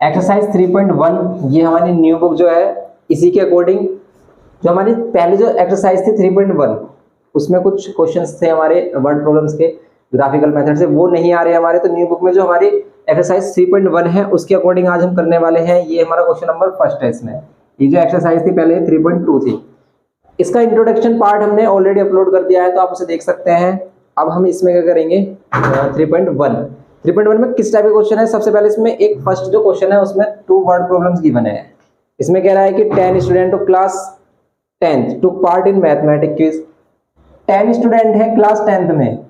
Exercise 3.1 ये हमारी new book जो है, इसी के अकॉर्डिंग जो हमारी पहले जो एक्सरसाइज थी 3.1 उसमें कुछ क्वेश्चंस थे हमारे वर्ड प्रॉब्लम्स के ग्राफिकल मेथड से, वो नहीं आ रहे हमारे। तो न्यू बुक में जो हमारी एक्सरसाइज 3.1 है उसके अकॉर्डिंग आज हम करने वाले हैं। ये हमारा क्वेश्चन नंबर फर्स्ट है। इसमें ये जो एक्सरसाइज थी पहले 3.2 थी, इसका इंट्रोडक्शन पार्ट हमने ऑलरेडी अपलोड कर दिया है, तो आप उसे देख सकते हैं। अब हम इसमें क्या करेंगे 3.1 में किस टाइप का क्वेश्चन है। सबसे पहले इसमें एक फर्स्ट जो क्वेश्चन है उसमें 2 वर्ड प्रॉब्लम्स गिवन है। इसमें कह रहा है कि 10 student of class 10th took part in mathematics quiz. 10 student है क्लास 10th में,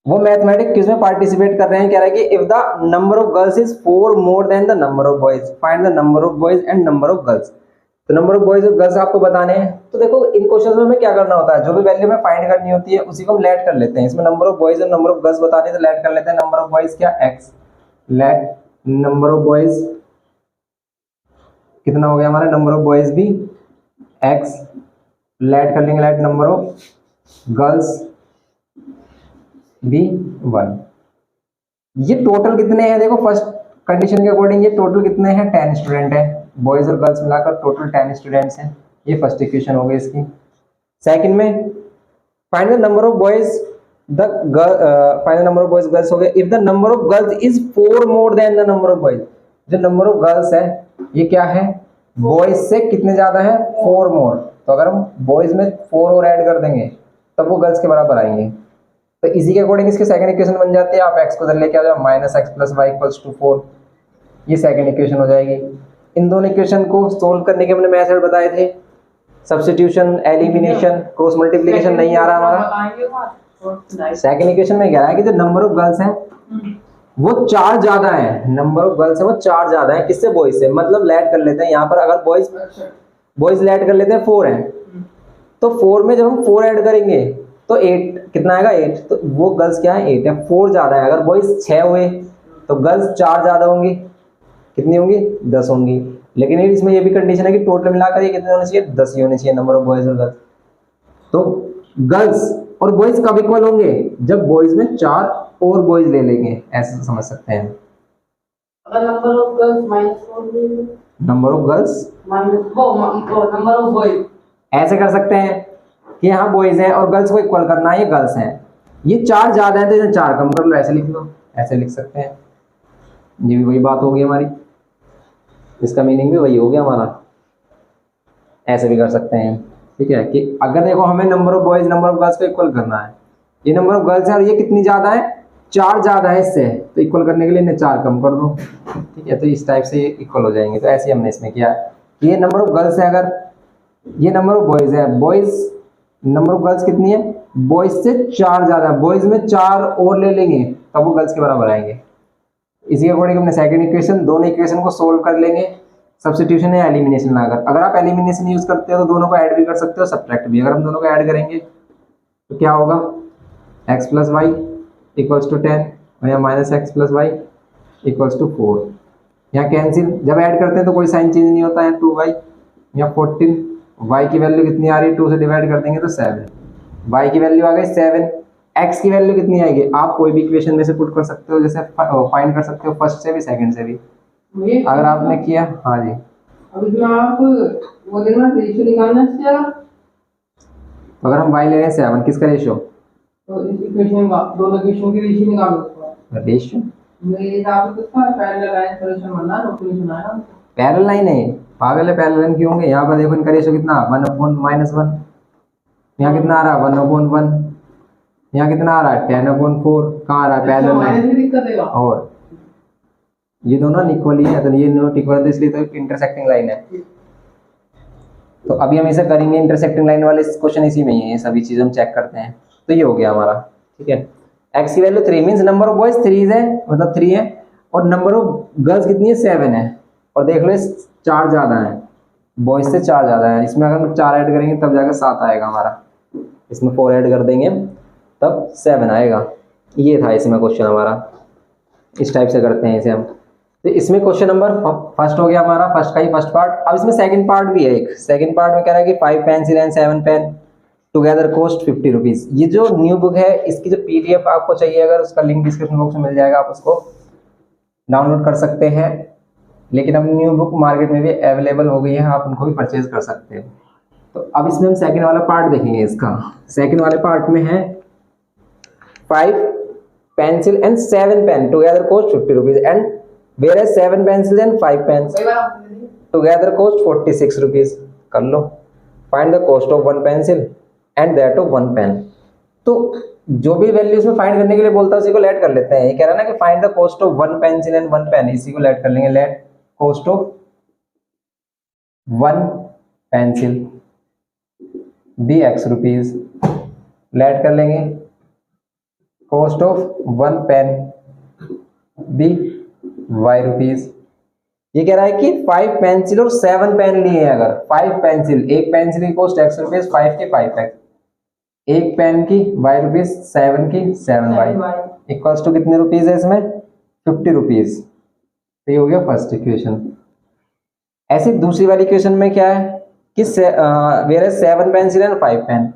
वो मैथमेटिक्स क्विज में पार्टिसिपेट कर रहे हैं। कह रहा है कि if the number of girls is 4 more than the number of boys, find the number of boys and number of girls. तो नंबर ऑफ बॉयज और गर्ल्स आपको बताने हैं। तो देखो इन क्वेश्चंस में हमें क्या करना होता है, जो भी वैल्यू हमें फाइंड करनी होती है उसी को हम लेट कर लेते हैं। इसमें नंबर ऑफ बॉयज और नंबर ऑफ गर्ल्स बताने तो लेट कर लेते हैं। नंबर ऑफ बॉयज क्या x, let number of boys कितना हो गया हमारा, नंबर ऑफ बॉयज भी x, लेट कर लेंगे लेट नंबर ऑफ गर्ल्स भी 1। ये टोटल कितने हैं, देखो फर्स्ट कंडीशन के अकॉर्डिंग ये टोटल कितने हैं, 10 स्टूडेंट है, बॉयज और गर्ल्स मिलाकर टोटल 10 स्टूडेंट्स हैं। ये फर्स्ट इक्वेशन हो गई इसकी। सेकंड में find the number of boys find the number of boys girls हो गया। If the number of girls is 4 more than the number of boys, जो नंबर ऑफ गर्ल्स है ये क्या है, बॉयज से कितने ज्यादा है, 4 मोर। तो अगर हम बॉयज में 4 और ऐड कर देंगे तब वो गर्ल्स के बराबर आएंगे। तो इसी के अकॉर्डिंग इसकी सेकंड इक्वेशन बन जाती है। आप x को इधर लेके आ जाओ, -x + y = 4, ये सेकंड इक्वेशन हो जाएगी। इन दोनों इक्वेशन को सोल्व करने के हमने मेथड बताए थे, सब्स्टिट्यूशन, एलिमिनेशन, क्रॉस मल्टीप्लिकेशन नहीं आ रहा हमारा। सेकंड इक्वेशन में कह रहा है कि जो नंबर ऑफ गर्ल्स है वो 4 ज्यादा है, नंबर ऑफ गर्ल्स है वो 4 ज्यादा है किससे, बॉयज से। मतलब लेट कर लेते हैं यहाँ पर, अगर बॉयज लेट कर लेते हैं 4 है, तो 4 में जब हम 4 ऐड करेंगे तो 8 कितना आएगा, 8। तो वो गर्ल्स क्या है, 8 है, 4 ज्यादा है। अगर बॉयज 6 हुए तो गर्ल्स 4 ज्यादा होंगी, कितनी होंगी, 10 होंगी। लेकिन इसमें ये भी कंडीशन है कि टोटल मिलाकर ये कितने होने चाहिए, 10 ही होने चाहिए नंबर ऑफ बॉयज और गर्ल्स। तो गर्ल्स और बॉयज कब इक्वल होंगे, जब बॉयज में 4 और बॉयज ले लेंगे, ऐसे समझ सकते हैं। अगर number of girls -4, number of girls number of boys, ऐसे कर सकते हैं कि यहाँ बॉयज हैं और गर्ल्स को इक्वल करना है, ये गर्ल्स हैं, ये 4 ज्यादा है तो इन्हें 4 कम कर लो, ऐसे लिख लो, ऐसे लिख सकते हैं। ये भी वही बात होगी हमारी, इसका मीनिंग भी वही हो गया हमारा। ऐसे भी कर सकते हैं, ठीक है। कि अगर देखो हमें number of boys number of girls को इक्वल करना है, ये नंबर ऑफ गर्ल्स है और ये कितनी ज्यादा है, 4 ज्यादा है इससे, तो इक्वल करने के लिए इन्हें 4 कम कर दो, ठीक है। तो इस टाइप से इक्वल हो जाएंगे। तो ऐसे हमने इसमें किया है, ये नंबर ऑफ गर्ल्स है, अगर ये नंबर ऑफ बॉयज है, बॉयज नंबर ऑफ गर्ल्स कितनी है, बॉयज से 4 ज्यादा है, बॉयज में 4 और ले लेंगे तब वो गर्ल्स के बराबर आएंगे। इसी अकॉर्डिंग हमने सेकंड इक्वेशन, दोनों इक्वेशन को सोल्व कर लेंगे, सब्स्टिट्यूशन या एलिमिनेशन लगाकर। अगर आप एलिमिनेशन यूज करते हो तो दोनों को ऐड भी कर सकते हो, सब्ट्रैक्ट भी। अगर हम दोनों को ऐड करेंगे तो क्या होगा, x + y = 10 और यहाँ -x + y = 4। यहाँ कैंसिल, जब ऐड करते हैं तो कोई साइन चेंज नहीं होता है, 2y, यहाँ 14, y की वैल्यू कितनी आ रही है, 2 से डिवाइड कर देंगे तो 7, y की वैल्यू आ गई 7, x की वैल्यू कितनी आएगी, आप कोई भी इक्वेशन में से पुट कर सकते हो, जैसे फाइंड कर सकते हो फर्स्ट से भी सेकंड से भी, अगर आपने किया। हाँ जी, अब इसमें आप वो देखना रेशियो निकालना है इसका। तो अगर हम y ले रहे हैं 7, किसका रेशियो, तो इस इक्वेशन का दोनों इक्वेशन की रेशियो निकालो। रेशियो मेरे हिसाब से इसका पैरेलल लाइन सॉल्यूशन बनना है, सॉल्यूशन आएगा। पैरेलल लाइन है, पागल है, पैरेलल लाइन क्यों होंगे। यहाँ पर देखो इनका रेशियो कितना, 1/-1, यहाँ कितना आ रहा है 1/1, यहाँ कितना आ रहा है 10/4, कहाँ आ रहा है पैरेलल लाइन। और ये दोनों इक्वल ही है, तो ये नॉट इक्वल है, इसलिए तो इंटरसेक्टिंग लाइन है। तो अभी हम इसे करेंगे इंटरसेक्टिंग लाइन वाले क्वेश्चन, इसी में ही है, ये सभी चीजें हम चेक करते हैं। तो ये हो गया हमारा, ठीक है। x की value 3 means number of boys 3 है, मतलब 3 है, और नंबर ऑफ गर्ल्स कितनी है, 7 है। और देख लो 4 ज्यादा है, बॉयज से 4 ज्यादा है। इसमें अगर हम 4 ऐड करेंगे तब जाकर 7 आएगा हमारा, इसमें 4 ऐड कर देंगे तब 7 आएगा। ये था इसमें क्वेश्चन हमारा, इस टाइप से करते हैं इसे हम। तो इसमें क्वेश्चन नंबर फर्स्ट हो गया हमारा, फर्स्ट का ही फर्स्ट पार्ट। अब इसमें सेकंड पार्ट भी है एक, सेकंड पार्ट में कह रहा है कि 5 pencil and 7 pen together cost 50 rupees. ये जो न्यू बुक है इसकी जो PDF आपको चाहिए, अगर उसका लिंक डिस्क्रिप्शन बॉक्स में मिल जाएगा, आप उसको डाउनलोड कर सकते हैं, लेकिन अब न्यू बुक मार्केट में भी अवेलेबल हो गई है, आप उनको भी परचेज कर सकते हो। तो अब इसमें हम सेकंड वाला पार्ट देखेंगे। इसका सेकंड वाले पार्ट में है 5 pencil and 7 pen together cost 50 rupees, and whereas 7 pencils and 5 pens together cost 46 rupees। कर लो, find the cost of 1 pencil and that of 1 pen। तो जो भी वैल्यू इसमें फाइंड करने के लिए बोलता है उसी को लेट कर लेते हैं। ये कह रहा है ना कि find the cost of 1 pencil and 1 pen, इसी को लेट कर लेंगे। Let cost of 1 pencil be x rupees, let कर लेंगे cost of 1 pen be y rupees. ये कह रहा है कि 5 पेंसिल और 7 पेन लिए हैं। अगर 5 पेंसिल, एक पेंसिल की कॉस्ट x रुपीज, 5 की 5x, एक पेन की y रुपीज, 7 की 7y, इक्वल्स टू कितने रुपीज है इसमें 50 रुपीज। तो ये हो गया फर्स्ट इक्वेशन। ऐसी दूसरी वाली इक्वेशन में क्या है कि वेयर 7 पेंसिल एंड 5 पेन।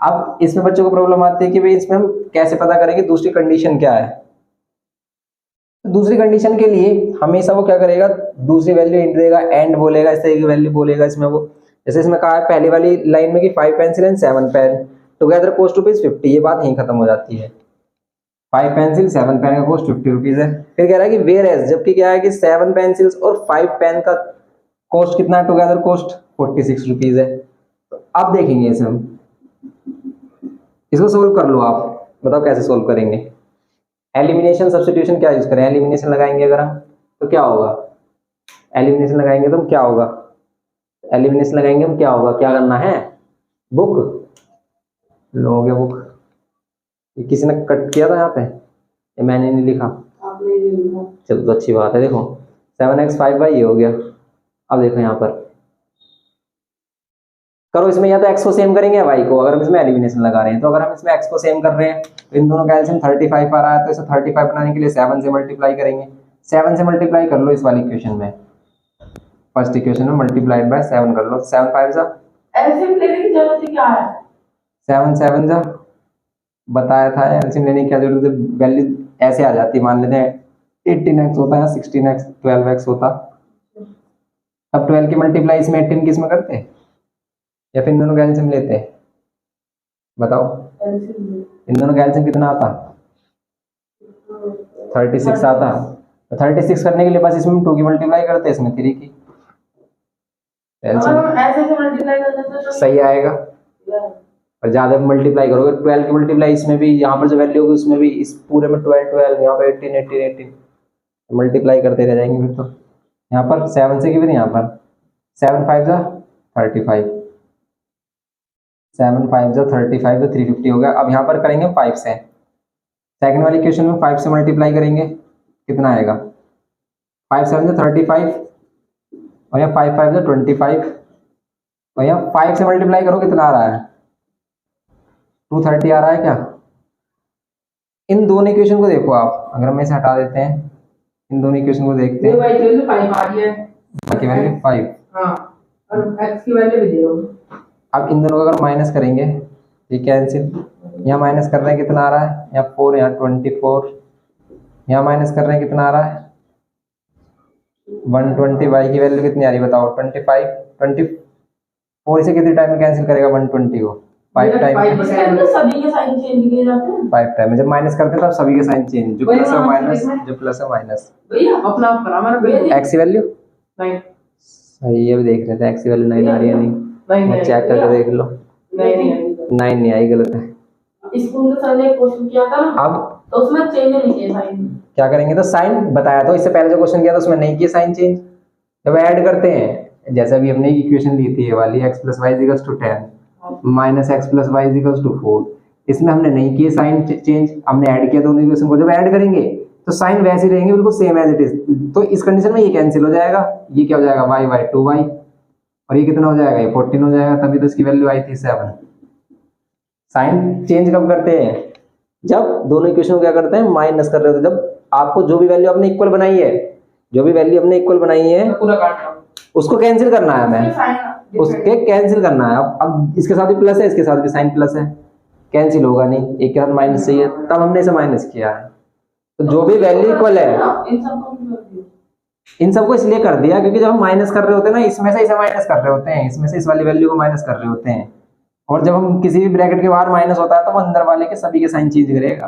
अब इसमें बच्चों को प्रॉब्लम आती है कि भाई इसमें हम कैसे पता करेंगे दूसरी कंडीशन क्या है। तो दूसरी कंडीशन के लिए हमेशा वो क्या करेगा, दूसरी वैल्यू इंट देगा, एंड बोलेगा, इस तरह की वैल्यू बोलेगा इसमें वो। जैसे इसमें कहा है पहली वाली लाइन में कि 5 pencil and 7 pen together cost rupees 50, ये बात यहीं खत्म हो जाती है। 5 पेंसिल 7 पेन का कॉस्ट 50 रुपीज है। फिर कह रहा है कि वेयर एज, जबकि क्या है कि 7 पेंसिल्स और 5 पेन का कॉस्ट कितना है, टुगेदर कॉस्ट 46 रुपीज है। तो अब देखेंगे इसे हम, इसको सोल्व कर लो आप, बताओ कैसे सोल्व करेंगे। एलिमिनेशन सब्स्टिट्यूशन क्या यूज करें, एलिमिनेशन लगाएंगे अगर हम तो क्या होगा, एलिमिनेशन लगाएंगे तो क्या होगा, एलिमिनेशन लगाएंगे हम क्या होगा, क्या करना है, बुक लो हो गया बुक। ये किसी ने कट किया था यहाँ पे, ये मैंने नहीं लिखा, चलो तो अच्छी बात है। देखो 7x 5y ये हो गया। अब देखो यहाँ पर करो, इसमें या तो x को सेम करेंगे या y को। अगर हम इसमें एलिमिनेशन लगा रहे हैं तो अगर हम इसमें x को सेम कर रहे हैं तो इन दोनों का एलसीएम 35 आ रहा है, तो इसे 35 बनाने के लिए 7 से मल्टीप्लाई करेंगे। 7 से मल्टीप्लाई कर लो इस वाली इक्वेशन में, फर्स्ट इक्वेशन में मल्टीप्लाइड बाय 7 कर लो। 7 5 जा, एलसीएम लेने की जरूरत क्या है, 7 7 जा, बताया था एलसीएम लेने की क्या जरूरत है। वैल्यू ऐसे आ जाती है, मान लेते हैं 18x होता है, 16x 12x होता, अब 12 की मल्टीप्लाई इसमें 18 किस में करते या फिर इन दोनों का एलसीएम लेते, बताओ इन दोनों का एलसीएम कितना आता, 36 आता। तो 36 करने के लिए बस इसमें 2 की मल्टीप्लाई करते हैं, इसमें 3 की, हम ऐसे से मल्टीप्लाई कर देते तो सही आएगा। और ज्यादा मल्टीप्लाई करोगे 12 की मल्टीप्लाई इसमें भी, यहाँ पर जो वैल्यू होगी उसमें भी, इस पूरे में 12 12, यहाँ पर 18 18 18 मल्टीप्लाई करते रह जाएंगे। फिर तो यहाँ पर 7 से की, फिर यहाँ पर 7 5 जा 35, 7 5 जा 35, तो 350 हो गया। अब यहाँ पर करेंगे 5 से, सेकंड वाली इक्वेशन में 5 से मल्टीप्लाई करेंगे, कितना आएगा 5 7 जा 35, और यहाँ 5 5 जा 25, और यहाँ 5 से मल्टीप्लाई करो कितना आ रहा है 230 आ रहा है क्या। इन दोनों इक्वेशन को देखो आप, अगर हम इसे हटा देते हैं, इन दोनों इक्वेशन को देखते हैं, भाई चलो 5 आ गया है, की वैल्यू 5, हां, और x की वैल्यू भी दे दो। अब इन दोनों को अगर माइनस करेंगे, ये कैंसिल, यहाँ माइनस कर रहे हैं कितना आ रहा है, यहाँ 4, यहाँ 24, यहाँ माइनस कर रहे हैं कितना आ रहा है 120, y की वैल्यू कितनी आ रही है बताओ 25, 24 इसे कितने टाइम में कैंसिल करेगा 120 को, 5 टाइम, इसके अंदर सभी के साइन चेंज किए जाते हैं, 5 टाइम में। जब माइनस करते हैं तब सभी के साइन चेंज, जो प्लस है माइनस, जो प्लस है माइनस। भैया अपना अपना हमारा भैया x की वैल्यू नहीं सही है, देख रहे थे x की वैल्यू 9 आ रही है, नहीं चेक करके देख लो, नहीं 9 नहीं आई, गलत है। स्कूल में सर ने एक क्वेश्चन किया था ना, अब तो उसमें चेंज नहीं किया साइन, क्या करेंगे, तो साइन बताया, तो इससे पहले जो क्वेश्चन किया था उसमें नहीं किया साइन चेंज। जब ऐड करते हैं, जैसे अभी हमने इक्वेशन ली थी ये वाली, x + y = 10 minus x + y = 4, इसमें हमने नहीं किए साइन चेंज, हमने ऐड किया दोनों इक्वेशन को। जब ऐड करेंगे तो साइन वैसे ही रहेंगे बिल्कुल सेम एज इट इज, तो इस कंडीशन में ये कैंसिल हो जाएगा, ये क्या हो जाएगा y 2y, और ये कितना हो जाएगा, ये 14 हो जाएगा, तभी तो इसकी वैल्यू आई थी 7। साइन चेंज कब करते हैं, जब दोनों इक्वेशन को क्या करते हैं माइनस कर रहे होते हैं। जब आपको जो भी वैल्यू आपने इक्वल बनाई है, जो भी वैल्यू आपने इक्वल बनाई है पूरा काट रहा हूं, उसको कैंसिल करना है हमें, उसके कैंसिल करना है। अब इसके साथ भी प्लस है, इसके साथ भी साइन प्लस है, कैंसिल होगा नहीं, एक के साथ माइनस चाहिए, तब हमने इसे माइनस किया है। तो जो भी वैल्यू इक्वल है, इन सबको भी कर दिया। इन सबको इसलिए कर दिया क्योंकि जब हम माइनस कर रहे होते हैं ना, इसमें से इसे माइनस कर रहे होते हैं, इसमें से इस वाली वैल्यू को माइनस कर रहे होते हैं, और जब हम किसी भी ब्रैकेट के बाहर माइनस होता है तो वो अंदर वाले के सभी के साइन चेंज करेगा।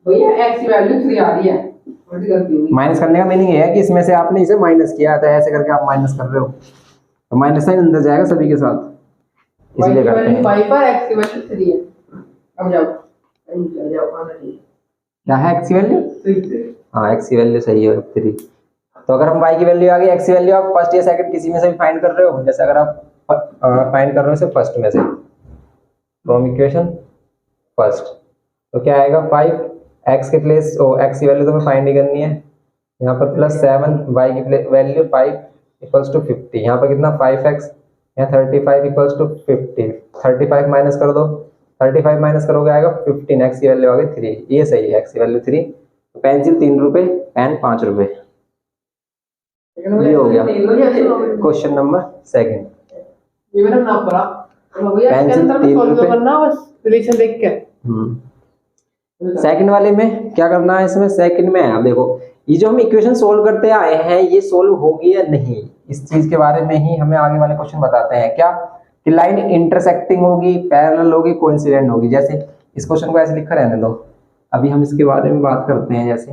भैया x की वैल्यू 3 आ रही है, थोड़ी गलती होगी। माइनस करने का मीनिंग ये है कि इसमें से आपने इसे माइनस किया था, ऐसे करके आप माइनस कर रहे हो, तो माइनस साइन अंदर जाएगा सभी के साथ, y इसलिए की करते वैल्यू हैं। 5 पर x की वैल्यू 3 है। अब जाओ जाओ आना चाहिए क्या है x की वैल्यू? 3। हाँ, x की वैल्यू सही है 3। तो अगर हम y की वैल्यू आ गई, x की वैल्यू आप फर्स्ट या सेकंड किसी में से भी फाइंड कर रहे हो, जैसे अगर आप फाइंड कर रहे हो सिर्फ फर्स्ट में से, फ्रॉम इक्वेशन फर्स्ट, तो क्या आएगा 5, x के प्लेस x की वैल्यू तो हमें फाइंड ही करनी है, यहाँ पर +7, y की वैल्यू 5 इक्वल्स टू 50, यहाँ पर कितना 5x, यहाँ 35 इक्वल्स टू 50, 35 माइनस कर दो, 35 माइनस करोगे आएगा 15, x की वैल्यू आ गई 3, ये सही है, x की वैल्यू 3। तो पेंसिल 3 रुपए, पेन 5 रुपए, ये हो गया क्वेश्चन नंबर 2। ये मेरा नाम पड़ा तो भैया इसके पेंसिल अंदर में 3 सॉल्व रुपए। करना बस रिलेशन देख के। सेकंड वाले में क्या करना है, इसमें सेकंड में अब देखो, ये जो हम इक्वेशन सोल्व करते आए हैं ये सोल्व होगी या नहीं, इस चीज के बारे में ही हमें आगे वाले क्वेश्चन बताते हैं। क्या कि लाइन इंटरसेक्टिंग होगी, पैरेलल होगी, कोइंसिडेंट होगी। जैसे इस क्वेश्चन को ऐसे लिखा रहने दो, अभी हम इसके बारे में बात करते हैं। जैसे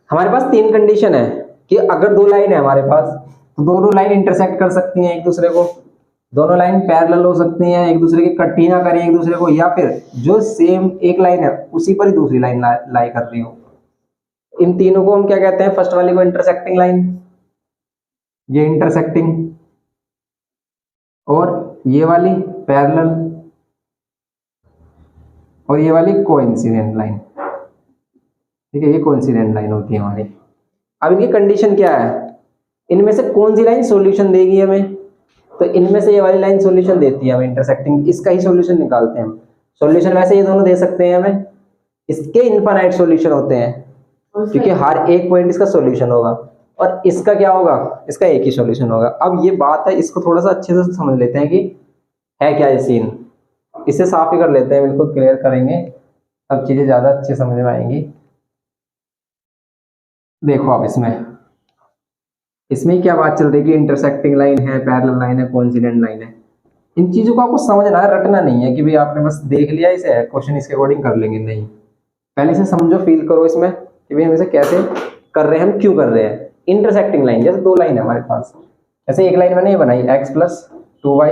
हमारे पास 3 कंडीशन है कि अगर 2 लाइन है हमारे पास, तो दोनों लाइन इंटरसेक्ट कर सकती हैं एक दूसरे को, दोनों लाइन पैरेलल हो सकती हैं, एक दूसरे की कट ही ना करें एक दूसरे को, या फिर जो सेम एक लाइन है उसी पर ही दूसरी लाइन लाई कर रही हो। इन तीनों को हम क्या कहते हैं, फर्स्ट वाली को इंटरसेक्टिंग लाइन, ये इंटरसेक्टिंग, और ये वाली पैरेलल, और ये वाली कोइंसिडेंट लाइन। ठीक है, ये कोइंसिडेंट लाइन होती है हमारी। अब इनकी कंडीशन क्या है, इनमें से कौन सी लाइन सॉल्यूशन देगी हमें, तो इनमें से ये वाली लाइन सॉल्यूशन देती है हमें इंटरसेक्टिंग, इसका ही सॉल्यूशन निकालते हैं हम। सॉल्यूशन वैसे ये दोनों दे सकते हैं हमें, इसके इनफाइनाइट सॉल्यूशन होते हैं क्योंकि हर एक पॉइंट इसका सॉल्यूशन होगा, और इसका क्या होगा, इसका एक ही सॉल्यूशन होगा। अब ये बात है, इसको थोड़ा सा अच्छे से समझ लेते हैं कि है क्या ये सीन, इसे साफ ही कर लेते हैं, बिल्कुल क्लियर करेंगे, अब चीजें ज्यादा अच्छे समझ में आएंगी। देखो अब इसमें क्या बात चल रही है कि इंटरसेक्टिंग लाइन है, पैरेलल लाइन है, कोइंसिडेंट लाइन है। इन चीजों को आपको समझना है, रटना नहीं है कि भाई आपने बस देख लिया इसे क्वेश्चन इसके अकॉर्डिंग कर लेंगे, नहीं। पहले से समझो, फील करो इसमें कि भाई हम इसे कैसे कर रहे हैं, हम क्यों कर रहे हैं। इंटरसेक्टिंग लाइन, जैसे 2 लाइन है हमारे पास, जैसे एक लाइन मैंने ये बनाई x + 2y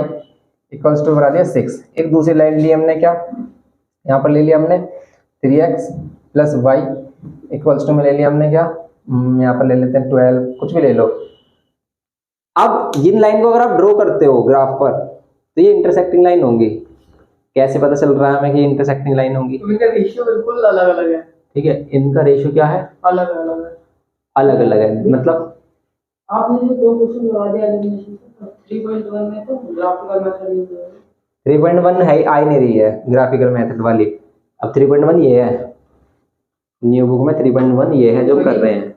इक्वल्स टू बना दिया 6, एक दूसरी लाइन ली हमने, क्या यहाँ पर ले लिया हमने 3x + y इक्वल्स टू में ले लिया हमने क्या, यहाँ पर ले लेते हैं 12, कुछ भी ले लो। अब इन लाइन को अगर आप ड्रॉ करते हो ग्राफ पर तो ये इंटरसेक्टिंग लाइन होंगी। कैसे पता चल रहा है हमें कि इंटरसेक्टिंग लाइन होंगी, तो इनका रेशियो बिल्कुल अलग अलग है। ठीक है, इनका रेशियो क्या है, अलग अलग है। अलग अलग है। मतलब आपने जो 2 क्वेश्चन लगा दिया एलिमिनेशन 3.1 में, तो ग्राफिकल मेथड यूज करेंगे। 3.1 है, आ ही नहीं रही है ग्राफिकल मेथड वाली। अब 3.1 ये है, न्यू बुक में 3.1 ये है जो कर रहे हैं।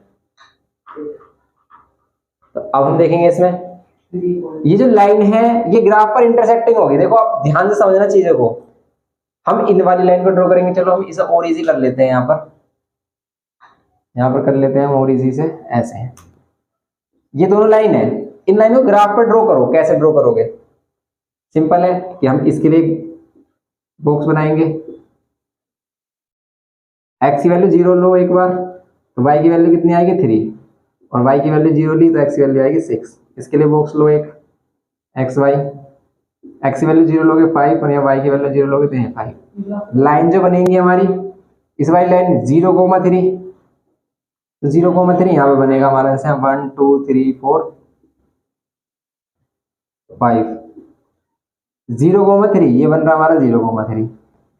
तो अब हम देखेंगे इसमें ये जो लाइन है ये ग्राफ पर इंटरसेक्टिंग होगी। देखो आप ध्यान से समझना चीजों को, हम इन वाली लाइन को ड्रॉ करेंगे, चलो हम इसे और इजी कर लेते हैं, यहाँ पर कर लेते हैं हम और इजी से, ऐसे है। ये दोनों लाइन है, इन लाइन को ग्राफ पर ड्रॉ करो। कैसे ड्रॉ करोगे, सिंपल है कि हम इसके लिए बॉक्स बनाएंगे, x की वैल्यू 0 लो एक बार, तो y की वैल्यू कितनी आएगी 3, और y की वैल्यू 0 ली तो x की वैल्यू आएगी 6। इसके लिए बॉक्स लो एक, x y, x की वैल्यू 0 लोगे 5, और यहाँ y की वैल्यू 0 लोगे तो यहाँ 5। लाइन जो बनेगी हमारी इस वाली लाइन 0,3, तो 0,3 यहाँ पे बनेगा हमारा, जैसे 1 2 3 4 5, 0,3 ये बन रहा हमारा 0,3,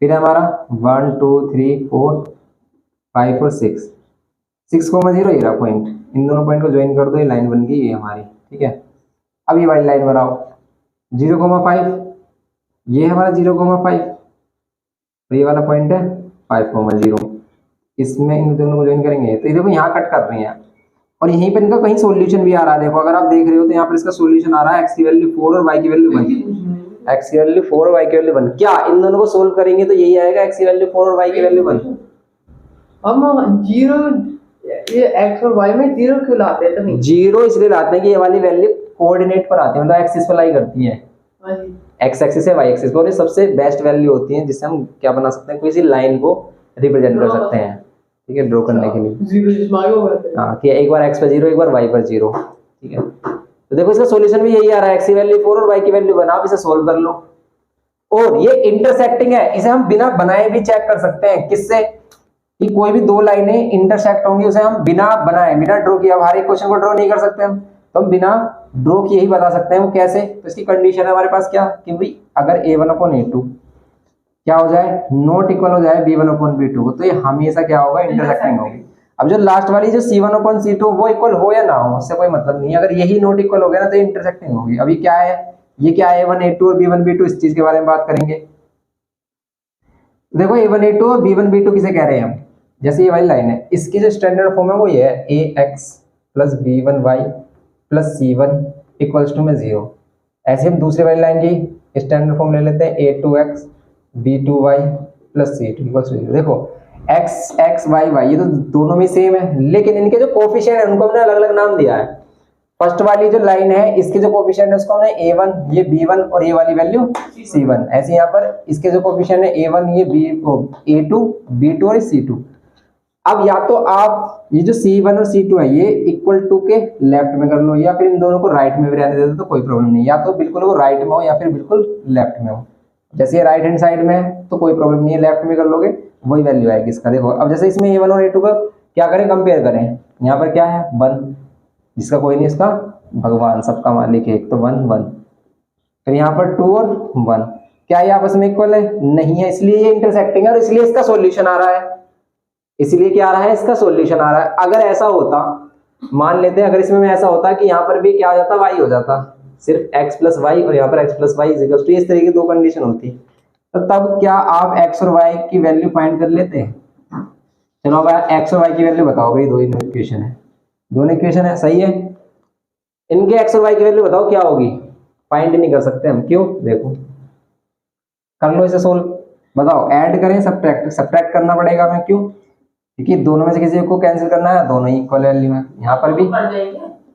फिर हमारा 1 2 3 4 5 और 6, 6,0 ये रहा पॉइंट, इन दोनों पॉइंट को ज्वाइन कर दो, ये लाइन बन गई ये हमारी। ठीक है, अब ये वाली लाइन बनाओ 0,5, ये हमारा 0,5, तो ये वाला पॉइंट है 5,0, इसमें इन दोनों को ज्वाइन करेंगे तो ये देखो यहाँ कट कर रहे हैं, और यहीं पर इनका कहीं सॉल्यूशन भी आ रहा है। देखो अगर आप देख रहे हो तो यहाँ पर इसका सॉल्यूशन आ रहा है, x की वैल्यू 4 और y की वैल्यू 1, एक्स की वैल्यू 4 और वाई की वैल्यू 1। क्या इन दोनों को सोल्व करेंगे तो यही आएगा, एक्स की वैल्यू 4 और वाई की वैल्यू 1। हम जीरो, ये एक्स और वाई में जीरो क्यों लाते हैं? तो नहीं जीरो इसलिए लाते हैं कि ये वाली वैल्यू कोऑर्डिनेट पर आती है, मतलब एक्सिस पर लाई करती है, एक्स एक्सिस है वाई एक्सिस पर, और ये सबसे बेस्ट वैल्यू होती है जिससे हम क्या बना सकते हैं, किसी लाइन को रिप्रेजेंट कर सकते हैं। ठीक है, ड्रॉ करने के लिए जीरो जिसमें आगे होगा। हाँ, कि एक बार एक्स पर जीरो, एक बार वाई पर जीरो। ठीक है, तो देखो इसका सॉल्यूशन भी यही आ रहा है, एक्स की वैल्यू 4 और वाई की वैल्यू 1। आप इसे सोल्व कर लो। और ये इंटरसेक्टिंग है, इसे हम बिना बनाए भी चेक कर सकते हैं। किससे? कि कोई भी दो लाइनें इंटरसेक्ट होंगी, उसे हम बिना बनाए, बिना ड्रॉ किए, अब हर एक क्वेश्चन को ड्रॉ नहीं कर सकते हम, तो हम बिना ड्रॉ किए ही बता सकते हैं। वो कैसे? तो इसकी कंडीशन है हमारे पास क्या, कि भाई अगर a1/a2 क्या हो जाए, नॉट इक्वल हो जाए b1/b2 तो ये हमेशा क्या होगा, इंटरसेक्टिंग होगी। अब जो लास्ट वाली जो c1/c2 वो इक्वल हो या ना हो, उससे कोई मतलब नहीं है। अगर यही नॉट इक्वल हो गया ना तो इंटरसेक्टिंग होगी। अभी क्या है, ये क्या है, a1a2 और b1b2, इस चीज के बारे में बात करेंगे। देखो a1a2 और b1b2 किसे कह रहे हैं हम, जैसे ये वाली लाइन है, इसकी जो स्टैंडर्ड फॉर्म है वो ये है, ax plus b1y plus c1 equals to में 0। ऐसे हम दूसरी वाली लाइन की स्टैंडर्ड फॉर्म ले लेते हैं, a2x b2y plus c2 equals to 0। देखो x x y y ये तो दोनों में सेम है, लेकिन इनके जो कोफिशिएंट है उनको हमने अलग अलग नाम दिया है। फर्स्ट वाली जो लाइन है इसके जो कोफिशिएंट है उसको हमने a1, ये b1 और ये वाली वैल्यू c1। ऐसे यहाँ पर इसके जो कोफिशिएंट है a1, ये a2, b2 और c2। अब या तो आप ये जो c1 और c2 है ये इक्वल टू के लेफ्ट में कर लो, या फिर इन दोनों को राइट में भी रहने दे दो तो कोई प्रॉब्लम नहीं। या तो बिल्कुल वो राइट में हो या फिर बिल्कुल लेफ्ट में हो। जैसे ये राइट हैंड साइड में है तो कोई प्रॉब्लम नहीं है, लेफ्ट में कर लोगे वही वैल्यू आएगी इसका। देखो अब जैसे इसमें a1 और a2 का क्या करें, कंपेयर करें। यहाँ पर क्या है 1, जिसका कोई नहीं, इसका भगवान सबका मालिक एक, तो 1 1। फिर यहाँ पर 2 और 1, क्या ये आपस में इक्वल है? नहीं है, इसलिए ये इंटरसेक्टिंग है और इसलिए इसका सॉल्यूशन आ रहा है। इसलिए क्या आ रहा है, इसका सॉल्यूशन आ रहा है। अगर ऐसा होता, मान लेते हैं अगर इसमें ऐसा होता कि यहाँ पर भी क्या आ जाता, y हो जाता, सिर्फ x प्लस वाई और यहाँ पर x plus y equal to, इस तरह की दो कंडीशन होती, तो तब क्या आप x और y की वैल्यू फाइंड कर लेते हैं? चलो अब x और y की वैल्यू बताओ भाई, दो इक्वेशन है, दोनों इक्वेशन है, सही है। इनके x और y की वैल्यू बताओ क्या होगी, फाइंड नहीं कर सकते हम, क्यों? देखो कर लो इसे सोल्व, बताओ ऐड करें सब्ट्रैक्ट, सब्ट्रैक्ट करना पड़ेगा हमें, क्यों? क्योंकि दोनों में से किसी को कैंसिल करना है, दोनों ही इक्वल वैल्यू है। यहाँ पर भी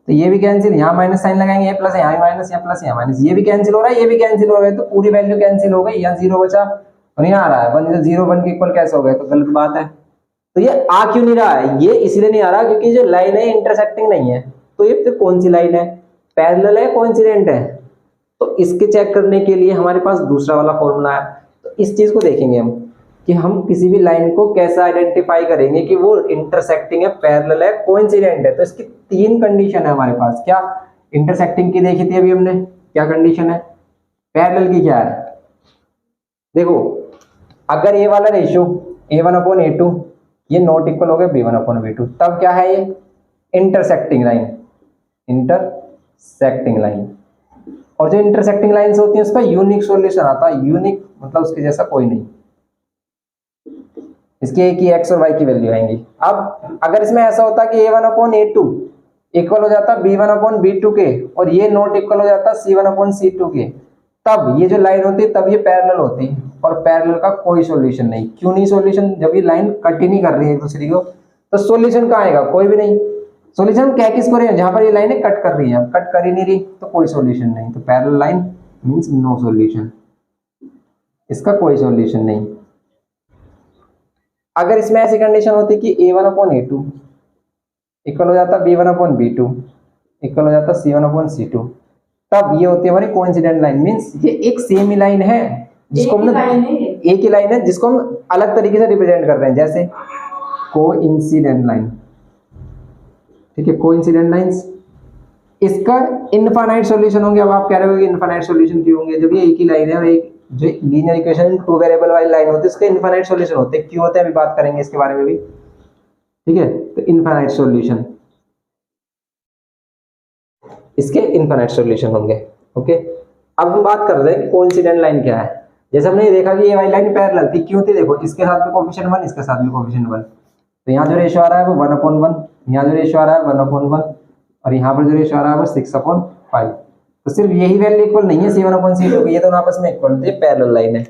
तो ये भी कैंसिल, यहाँ माइनस साइन लगाएंगे, ये प्लस, यहाँ माइनस, यहाँ प्लस, यहाँ माइनस, ये भी कैंसिल हो रहा है, ये भी कैंसिल हो गए, तो पूरी वैल्यू कैंसिल हो गई। यहाँ 0 बचा और यहाँ आ रहा है 1, 0 1 के इक्वल कैसे हो गए, तो गलत बात है। तो ये आ क्यों नहीं रहा है, ये इसलिए नहीं आ रहा क्योंकि जो लाइन है इंटरसेक्टिंग नहीं है। तो ये फिर कौन सी लाइन है, पैरेलल है, कोइंसिडेंट है? तो इसके चेक करने के लिए हमारे पास दूसरा वाला फॉर्मूला है। तो इस चीज को देखेंगे हम कि हम किसी भी लाइन को कैसे आइडेंटिफाई करेंगे कि वो इंटरसेक्टिंग है, पैरेलल है, कोइंसिडेंट है। तो इसकी 3 कंडीशन है हमारे पास। क्या? इंटरसेक्टिंग की देखी थी अभी हमने, क्या कंडीशन है? पैरेलल की क्या है? देखो अगर ये वाला रेशियो a1/a2 ये नॉट इक्वल हो गया b1/b2, तब क्या है ये? Intersecting line, intersecting line. और जो इंटरसेक्टिंग लाइंस होती हैं उसका यूनिक सॉल्यूशन आता है, यूनिक मतलब उसके जैसा कोई नहीं। इसके एक ही x और y की वैल्यू आएंगी। अब अगर इसमें ऐसा होता कि a1/a2 इक्वल हो जाता b1/b2 के और ये नॉट इक्वल हो जाता c1/c2 के, तब ये जो लाइन होती तब ये पैरेलल होती, और पैरेलल का कोई सॉल्यूशन नहीं। क्यों नहीं सॉल्यूशन? जब ये लाइन कट ही नहीं कर रही है एक दूसरे को, तो सॉल्यूशन कहाँ आएगा? कोई भी नहीं। सॉल्यूशन कह किसको रहे हैं? जहां पर ये लाइनें कट कर रही है, कट कर ही नहीं रही तो कोई सॉल्यूशन नहीं। तो parallel line means no solution, इसका कोई सॉल्यूशन नहीं। अगर इसमें ऐसी कंडीशन होती कि a1/a2 इक्वल हो जाता b1/b2 इक्वल हो जाता c1/c2, तब ये होती है हमारी कोइंसिडेंट लाइन। मींस ये एक सेम ही लाइन है जिसको हम एक ही लाइन है जिसको हम अलग तरीके से रिप्रेजेंट कर रहे हैं, जैसे कोइंसिडेंट लाइन। ठीक है, कोइंसिडेंट लाइंस, इसका इनफाइनाइट सॉल्यूशन होंगे। अब आप कह रहे हो कि इनफाइनाइट सॉल्यूशन क्यों होंगे, जब ये एक ही लाइन है और एक जो लीनियर इक्वेशन 2 वेरिएबल वाली लाइन होती है उसके इनफाइनाइट सॉल्यूशन होते हैं। क्यों होते हैं अभी बात करेंगे इसके बारे में भी। ठीक है, तो इनफाइनाइट सॉल्यूशन, इसके इनफाइनाइट सॉल्यूशन होंगे। ओके, अब हम बात कर रहे हैं कि कोइंसिडेंट लाइन क्या है। जैसे हमने देखा कि ये वाली लाइन पैरेलल थी, क्यों थी? देखो इसके साथ में कोएफिशिएंट 1, इसके साथ में कोएफिशिएंट 1, तो यहाँ जो रेशियो आ रहा है वो 1/1, यहाँ जो रेशियो आ रहा है 1/1, और यहाँ पर जो रेशियो आ रहा है वो 6/5। तो सिर्फ यही वैल्यू इक्वल नहीं है C1/C2 की, ये दोनों आपस में इक्वल होते हैं, पैरेलल लाइन है।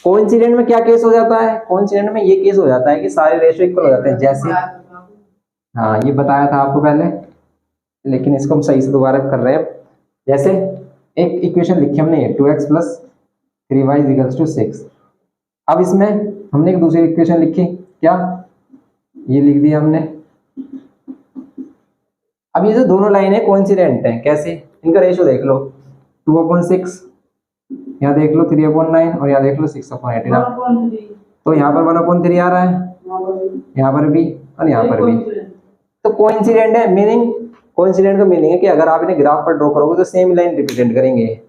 कोइंसिडेंट में क्या केस हो जाता है? कोइंसिडेंट में ये केस हो जाता है कि सारे रेशियो इक्वल हो जाते हैं, जैसे हाँ ये बताया था आपको पहले, लेकिन इसको हम सही से दोबारा कर रहे हैं। जैसे एक इक्वेशन लिखी हमने 2x + 3y = 6। अब इसमें हमने एक दूसरी इक्वेशन लिखी, क्या ये लिख दिया हमने। अब ये जो दोनों लाइन है कोइंसिडेंट है, कैसे? इनका रेशियो देख लो, 2/6, यहाँ देख लो 3/9 और यहाँ देख लो 6/18। तो यहाँ पर 1/3 आ रहा है, यहाँ पर भी और यहाँ पर भी, तो कोइंसिडेंट है। मीनिंग कोइंसिडेंट का मीनिंग है कि अगर आप इन्हें ग्राफ पर ड्रॉ करोगे तो सेम लाइन रिप्रेजेंट करेंगे।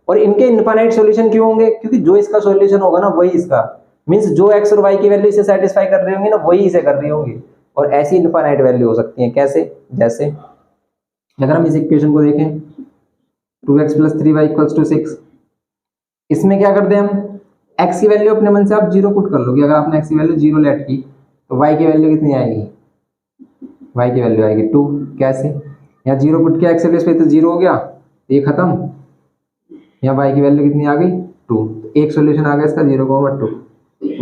और इनके इनफाइनाइट सॉल्यूशन क्यों होंगे? क्योंकि जो इसका सॉल्यूशन होगा ना वही इसका, मींस जो x और y की वैल्यू इसे सेटिस्फाई कर रही होंगी ना वही इसे कर रही होंगी। और ऐसी इनफाइनाइट वैल्यू हो सकती है, कैसे? जैसे अगर हम इस इक्वेशन को देखें 2x + 3y = 6, इसमें क्या करते हैं हम, x की वैल्यू अपने मन से आप 0 पुट कर लोगे। अगर आपने x की वैल्यू 0 लेट की तो y की वैल्यू कितनी आएगी? y की वैल्यू आएगी 2। कैसे? यहाँ 0 पुट किया x प्लेस पे तो 0 हो गया, ये खत्म। यहाँ y की वैल्यू कितनी आ गई? 2। एक सॉल्यूशन आ गया इसका 0,2।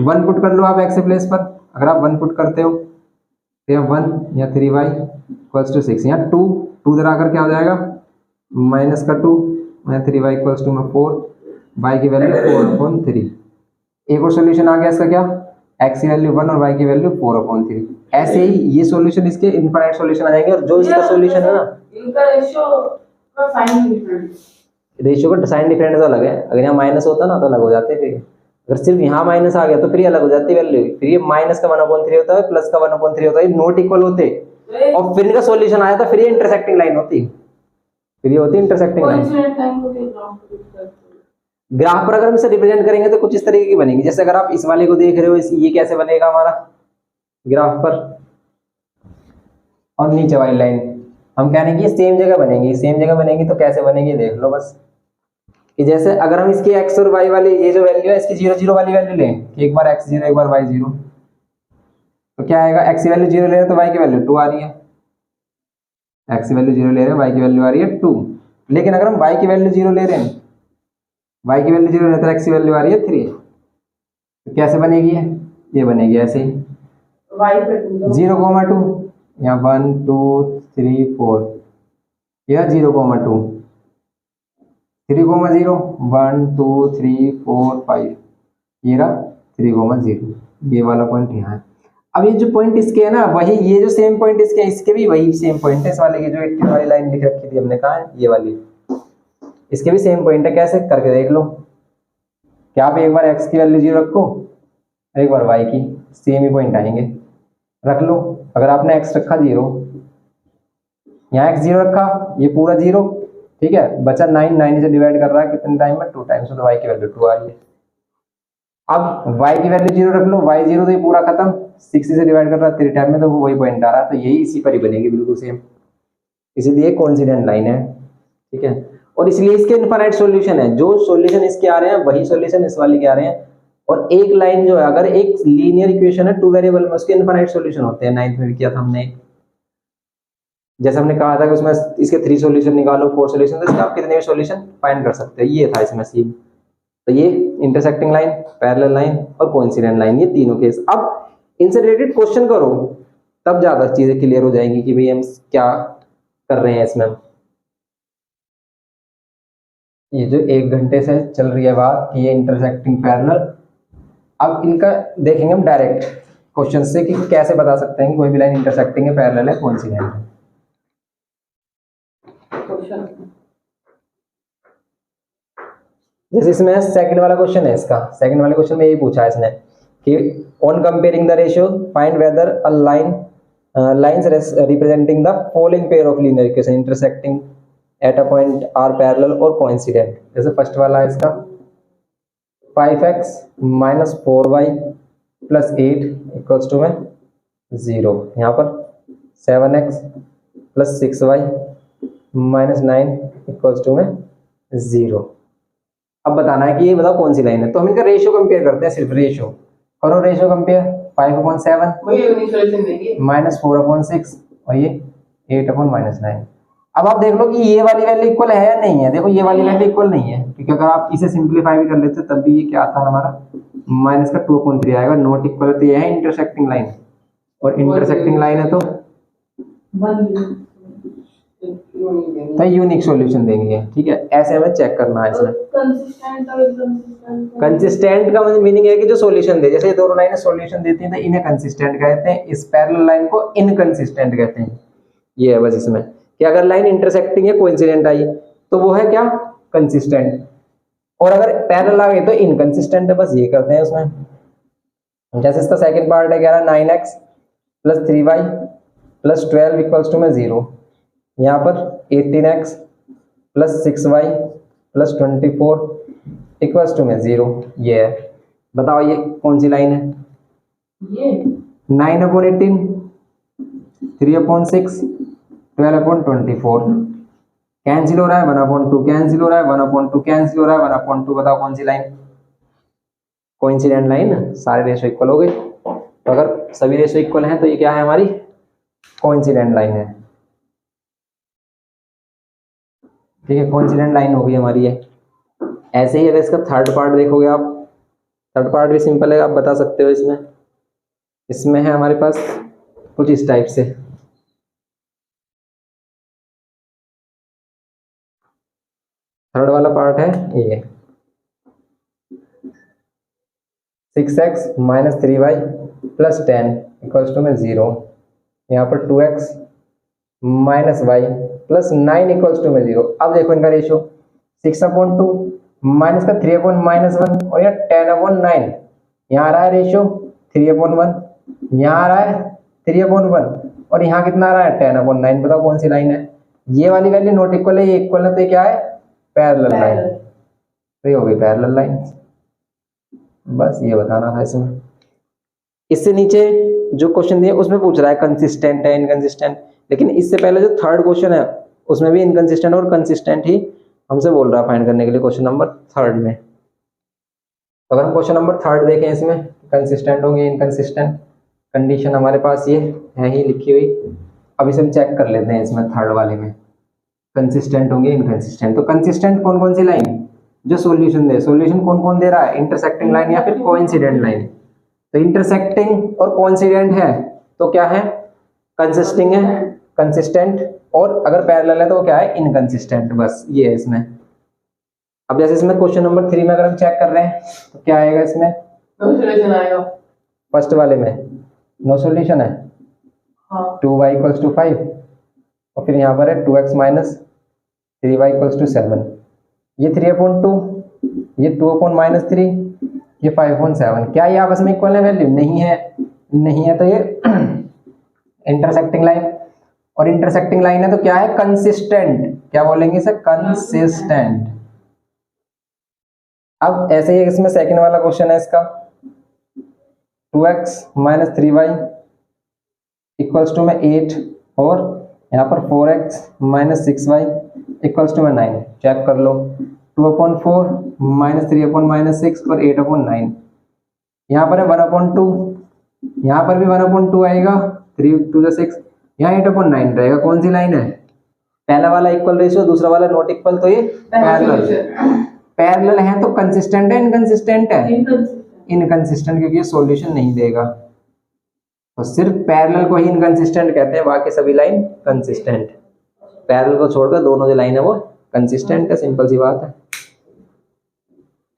1 पुट कर लो आप x प्लेस पर, अगर आप 1 पुट करते हो तो यहाँ 1, यहाँ 3y = 6, यहाँ 2 इधर आकर क्या हो जाएगा? -2, यहाँ 3y = 4, y की वैल्यू 4/3। एक और सॉल्यूशन आ गया इसका, क्या? x की वैल्यू 1 और y की वैल्यू 4/3। ऐसे ही ये सॉल्यूशन इसके इनफाइनाइट सॉल्यूशन आ जाएंगे। और जो इसका सॉल्यूशन है ना, इनका रेशियो का साइन डिफरेंट, रेशियो का साइन डिफरेंट तो अलग है। अगर यहाँ माइनस होता ना तो अलग हो जाते, फिर अगर सिर्फ यहाँ माइनस आ गया तो फिर ये अलग हो जाती वैल्यू। फिर ये माइनस का 1/3 होता है, प्लस का 1/3 होता है, नॉट इक्वल होते, और फिर इनका सॉल्यूशन आया था, फिर ये इंटरसेक्टिंग लाइन होती, फिर ये होती इंटरसेक्टिंग लाइन। कोइंसिडेंट लाइन को ग्राफ ग्राफ पर अगर हम इसे रिप्रेजेंट करेंगे तो कुछ इस तरीके की बनेगी। जैसे अगर आप इस वाले को देख रहे हो, ये कैसे बनेगा हमारा ग्राफ पर, और नीचे वाली लाइन हम कह रहे हैं कि सेम जगह बनेगी। सेम जगह बनेगी तो कैसे बनेगी देख लो बस, कि जैसे अगर हम इसकी x और y वाली ये जो वैल्यू है इसकी 0 0 वाली वैल्यू लें, कि एक बार x 0 एक बार y 0, तो क्या आएगा? x की वैल्यू 0 ले रहे हैं तो y की वैल्यू 2 आ रही है, x की वैल्यू 0 ले रहे हैं, y की वैल्यू आ रही है 2। लेकिन अगर हम y की वैल्यू 0 ले रहे हैं, y की वैल्यू 0 ले रहे हैं तो x की वैल्यू आ रही है 3, तो कैसे बनेगी? ये बनेगी ऐसे ही, y पे 0,2, यहाँ 1 2 3 4, यह 0,2, 3,0, 1 2 3 4 5, ये रहा 3,0, ये वाला पॉइंट यहाँ है। अब ये जो पॉइंट इसके है ना, वही ये जो सेम पॉइंट इसके है, इसके भी वही सेम पॉइंट है। इस वाले की जो 18 वाली लाइन लिख रखी थी हमने, कहा है ये वाली, इसके भी सेम पॉइंट है। कैसे करके देख लो, क्या आप एक बार x की वैल्यू 0 रखो, एक बार y की, सेम ही पॉइंट आएंगे, रख लो। अगर आपने x रखा 0, यहाँ x 0 रखा, ये पूरा 0, ठीक है, बचा 9 से डिवाइड कर रहा है कितने टाइम में? 2 टाइम्स, तो y की वैल्यू 2 आ रही है। अब y की वैल्यू 0 रख लो, y 0 तो ये पूरा खत्म, 6 से डिवाइड कर रहा है 3 टाइम में, तो वो वही पॉइंट आ रहा है। तो यही इसी पर ही बनेगी बिल्कुल सेम, इसीलिए कोइंसिडेंट लाइन है, ठीक है। और इसलिए इसके इनफाइनाइट सॉल्यूशन है, जो सॉल्यूशन इसके आ रहे हैं वही सॉल्यूशन इस वाले के आ रहे हैं। और एक लाइन जो है, अगर एक लीनियर इक्वेशन है 2 वेरिएबल में, उसके इनफाइनाइट सॉल्यूशन होते हैं। 9th में भी किया था हमने, जैसे हमने कहा था कि उसमें इसके 3 सॉल्यूशन निकालो, 4 सॉल्यूशन, तो इसके आप कितने भी सॉल्यूशन फाइंड कर सकते हैं। ये था इसमें सीन। तो ये इंटरसेक्टिंग लाइन, पैरेलल लाइन और कोइंसिडेंट लाइन, ये तीनों केस। अब इनसे रिलेटेड क्वेश्चन करो तब ज्यादा चीजें क्लियर हो जाएंगी कि भाई हम क्या कर रहे हैं इसमें। ये जो 1 घंटे से चल रही है बात कि ये इंटरसेक्टिंग पैरेलल, अब इनका देखेंगे हम डायरेक्ट क्वेश्चन से कि कैसे बता सकते हैं कि कोई भी लाइन इंटरसेक्टिंग है, पैरेलल है, कोइंसिडेंट है। जैसे इसमें सेकंड वाला क्वेश्चन है, इसका सेकंड वाले क्वेश्चन में यही पूछा है इसने कि on comparing the ratio find whether a lines representing the following pair of linear equation intersecting at a point are parallel और कोइंसिडेंट। जैसे फर्स्ट वाला है इसका 5x - 4y + 8 = में 0, यहाँ पर 7x + 6y - 9 = में 0। अब बताना है कि ये बताओ कौन सी लाइन है। तो हम इनका रेशियो कंपेयर करते हैं, सिर्फ रेशियो करो, रेशियो कंपेयर 5/7 वही सॉल्यूशन देंगे -4/6 और ये 8/-9। अब आप देख लो कि ये वाली वैल्यू इक्वल है या नहीं है। देखो ये वाली वैल्यू इक्वल नहीं है, क्योंकि अगर आप इसे सिंप्लीफाई भी कर लेते तब भी ये क्या आता हमारा माइनस का 2/3 आएगा। नॉट इक्वल तो ये है इंटरसेक्टिंग लाइन, और इंटरसेक्टिंग लाइन है तो यूनिक सॉल्यूशन देंगे। ठीक है, ऐसे हमें चेक करना है इसमें। कंसिस्टेंट का मीनिंग है कि जो सॉल्यूशन दे, जैसे ये दोनों लाइनें सॉल्यूशन देती हैं तो इन्हें कंसिस्टेंट कहते हैं, इस पैरेलल लाइन को इनकंसिस्टेंट कहते हैं। ये है बस इसमें कि अगर लाइन इंटरसेक्टिंग है कोइंसिडेंट आई तो वो है क्या, कंसिस्टेंट, और अगर पैरेलल आ गई तो इनकंसिस्टेंट है। बस ये करते हैं उसमें। जैसे इसका सेकंड पार्ट है, कह रहा 9x plus 3y plus 12 equals to में 0। यहाँ पर 18x plus 6y plus 24 equals to में 0। ये है, बताओ ये कौन सी लाइन है? ये 9/18, 3/6, 12/24 कैंसिल हो रहा है, 1/2 कैंसिल हो रहा है, 1/2 कैंसिल हो रहा है, 1/2। बताओ कौन सी लाइन? Coincident line. सारे रेशो इक्वल हो गए, तो अगर सभी रेशो इक्वल हैं तो ये क्या है, हमारी कोइंसिडेंट लाइन है। ठीक है, कोइंसिडेंट लाइन हो गई हमारी ये। ऐसे ही अगर इसका थर्ड पार्ट देखोगे आप, थर्ड पार्ट भी सिंपल है, आप बता सकते हो। इसमें है हमारे पास कुछ इस टाइप से। थर्ड वाला पार्ट है ये 6x minus 3y plus 10 equals to में 0। यहाँ पर 2x minus y plus 9 equals to में 0। अब देखो इनका रेशियो 6/2 माइनस का 3/-1 और यहाँ 10/9। यहाँ आ रहा है रेशियो 3/1, यहाँ आ रहा है 3/1 और यहाँ कितना आ रहा है 10/9। बताओ कौन सी लाइन है? ये वाली वैल्यू नॉट इक्वल है, ये इक्वल है, तो ये क्या है, पैरेलल लाइन। तो ये हो गई पैरेलल लाइन। बस ये बताना था इसमें। इससे नीचे जो क्वेश्चन दिए उसमें पूछ रहा है कंसिस्टेंट है इनकंसिस्टेंट, लेकिन इससे पहले जो थर्ड क्वेश्चन है उसमें भी इनकंसिस्टेंट और कंसिस्टेंट ही हमसे बोल रहा है फाइंड करने के लिए, क्वेश्चन नंबर थर्ड में। अगर हम क्वेश्चन नंबर थर्ड देखें, इसमें कंसिस्टेंट होंगे इनकंसिस्टेंट, कंडीशन हमारे पास ये है ही लिखी हुई। अब इसे हम चेक कर लेते हैं इसमें थर्ड वाले में, कंसिस्टेंट होंगे इनकंसिस्टेंट। तो कंसिस्टेंट कौन कौन सी लाइन जो सॉल्यूशन दे, सॉल्यूशन कौन कौन दे रहा है, इंटरसेक्टिंग लाइन या फिर कोइंसिडेंट लाइन। तो इंटरसेक्टिंग और कोइंसिडेंट है तो क्या है, कंसिस्टिंग है, कंसिस्टेंट, और अगर पैरेलल है तो वो क्या है, इनकंसिस्टेंट। बस ये है इसमें। अब जैसे इसमें क्वेश्चन नंबर 3 में अगर हम चेक कर रहे हैं तो क्या आएगा इसमें, सॉल्यूशन आएगा। फर्स्ट वाले में नो सॉल्यूशन है, हाँ 2y इक्वल्स टू 5 और फिर यहाँ पर है 2x minus 3y equals to 7। ये 3/2, ये 2/-3, ये 5/7। क्या ये आपस में इक्वल है वैल्यू? नहीं है, नहीं है तो ये इंटरसेक्टिंग लाइन, और इंटरसेक्टिंग लाइन है तो क्या है, कंसिस्टेंट। क्या बोलेंगे इसे, कंसिस्टेंट। अब ऐसे ही इसमें सेकंड वाला क्वेश्चन है इसका 2x minus 3y equals to में 8 और यहाँ पर 4x minus 6y equals to में 9। चेक कर लो, 2/4 माइनस 3/-6 और 8/9। यहाँ पर है 1/2, यहाँ पर भी 1/2 आएगा, 3 2 6, यहाँ 8/9 रहेगा। कौन सी लाइन है, पहला वाला इक्वल रेशियो, दूसरा वाला नॉट इक्वल, तो ये पैरेलल। पैरेलल है तो कंसिस्टेंट है इनकंसिस्टेंट है, इनकंसिस्टेंट, क्योंकि ये सॉल्यूशन नहीं देगा। तो सिर्फ पैरेलल को ही इनकंसिस्टेंट कहते हैं, बाकी सभी लाइन कंसिस्टेंट। पैरेलल को छोड़कर दोनों जो लाइन है वो कंसिस्टेंट है, सिंपल सी बात है।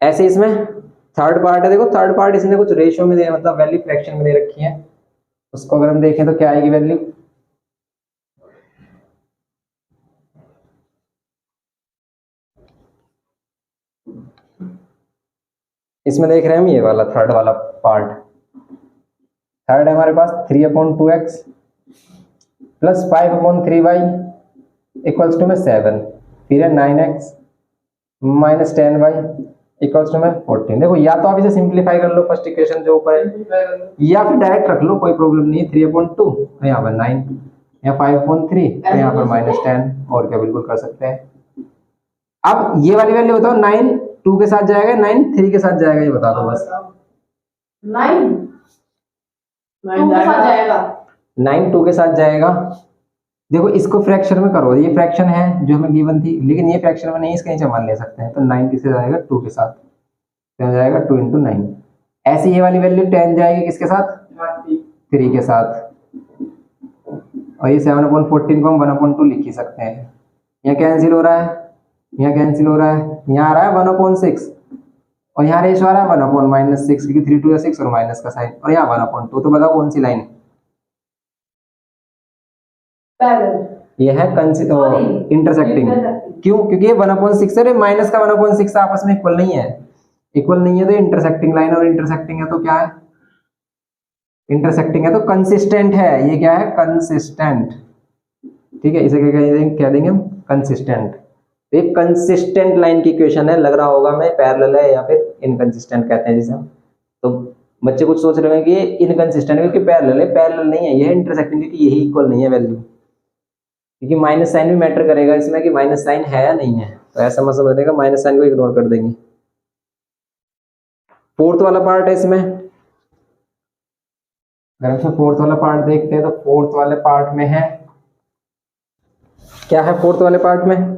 ऐसे इसमें थर्ड पार्ट है, देखो थर्ड पार्ट इसने कुछ रेशियो में दे, मतलब वैल्यू फ्रैक्शन में दे रखी है, उसको अगर हम देखें तो क्या आएगी वैल्यू, इसमें देख रहे हैं हम ये वाला थर्ड वाला पार्ट। थर्ड है हमारे पास 3/2x plus 5/3y equals to में 7, फिर है 9x minus 10y equals to में 14। देखो या तो आप इसे सिंप्लीफाई कर लो फर्स्ट इक्वेशन जो ऊपर है, या फिर डायरेक्ट रख लो, कोई प्रॉब्लम नहीं है। 3/2 तो यहाँ पर 9, यहाँ 5/3 तो यहाँ पर माइनस 10, और क्या बिल्कुल कर सकते हैं। अब ये वाली वैल्यू बताओ, 9 2 के साथ जाएगा, 9 3 के साथ जाएगा, ये बता दो बस। 9 2 के साथ जाएगा, 9 2 के साथ जाएगा, देखो इसको फ्रैक्शन में करो, ये फ्रैक्शन है जो हमें गिवन थी, लेकिन ये फ्रैक्शन में नहीं, इसके नीचे मान ले सकते हैं, तो 9 किससे जाएगा 2 के साथ, तो हो जाएगा 2 × 9। ऐसी ये वाली वैल्यू 10 जाएगी किसके साथ 3 के साथ, और ये 7/14 को हम 1/2 लिख ही सकते हैं। यहाँ कैंसिल हो रहा है, यहाँ कैंसिल हो रहा है, यहाँ आ रहा है 1/6 और यहाँ रेशो आ रहा है 1/-6 क्योंकि 3 2 6 और माइनस का साइन, और यहाँ 1/2। तो बताओ कौन सी लाइन है? ये है इंटरसेक्टिंग। क्यों? क्योंकि ये 1/6 है, माइनस का 1/6 आपस में इक्वल नहीं है, इक्वल नहीं है तो इंटरसेक्टिंग लाइन, और इंटरसेक्टिंग है तो क्या है? इंटरसेक्टिंग है तो कंसिस्टेंट है। ये क्या है? कंसिस्टेंट। ठीक है, इसे क्या देंगे हम? कंसिस्टेंट। एक कंसिस्टेंट लाइन की इक्वेशन है, लग रहा होगा मैं पैरेलल है या फिर इनकंसिस्टेंट कहते हैं जिसे हम। तो बच्चे कुछ सोच रहे हैं कि ये इनकंसिस्टेंट है क्योंकि पैरेलल है, पैरेलल नहीं है, ये इंटरसेक्टिंग क्योंकि यही इक्वल नहीं है वैल्यू, क्योंकि माइनस साइन भी मैटर करेगा इसमें कि माइनस साइन है या नहीं है, तो ऐसा मत समझने का, माइनस साइन को इग्नोर कर देंगे। फोर्थ वाला पार्ट है इसमें, अगर हम फोर्थ वाला पार्ट देखते हैं तो फोर्थ वाले पार्ट में है, क्या है फोर्थ वाले पार्ट में?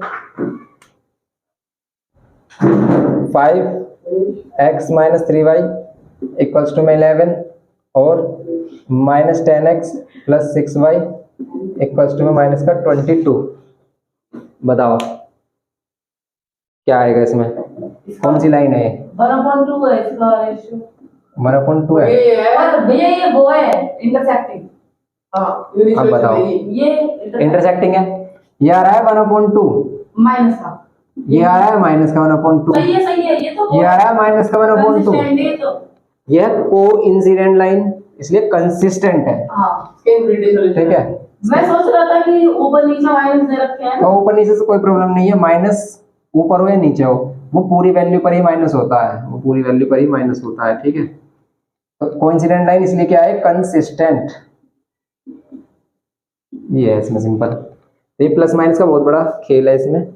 5x - 3y = 11 और -10x + 6y = -22। बताओ क्या आएगा इसमें? कौन सी लाइन है? 1/2 है इसका रेशियो। 1/2 है। और भैया ये वो है इंटरसेक्टिंग। अब बताओ, ये इंटरसेक्टिंग है, ये आ रहा है 1/2, माइनस का, ये आ रहा है माइनस का 1/2, सही है, ये तो ये आ रहा है माइनस का 1/2। कंसिस्टेंट है तो यह कोइंसिडेंट लाइन इसलिए कंसिस्टेंट है। हां, ठीक है, मैं सोच रहा था कि ऊपर नीचे माइनस दे रखे हैं, तो ऊपर नीचे से कोई प्रॉब्लम नहीं है, माइनस ऊपर हो या नीचे हो, वो पूरी वैल्यू पर ही माइनस होता है, वो पूरी वैल्यू पर ही माइनस होता है। ठीक है, तो कोइंसिडेंट लाइन इसलिए क्या है? कंसिस्टेंट। ये है इसमें सिंपल। ये प्लस माइनस का बहुत बड़ा खेल है इसमें,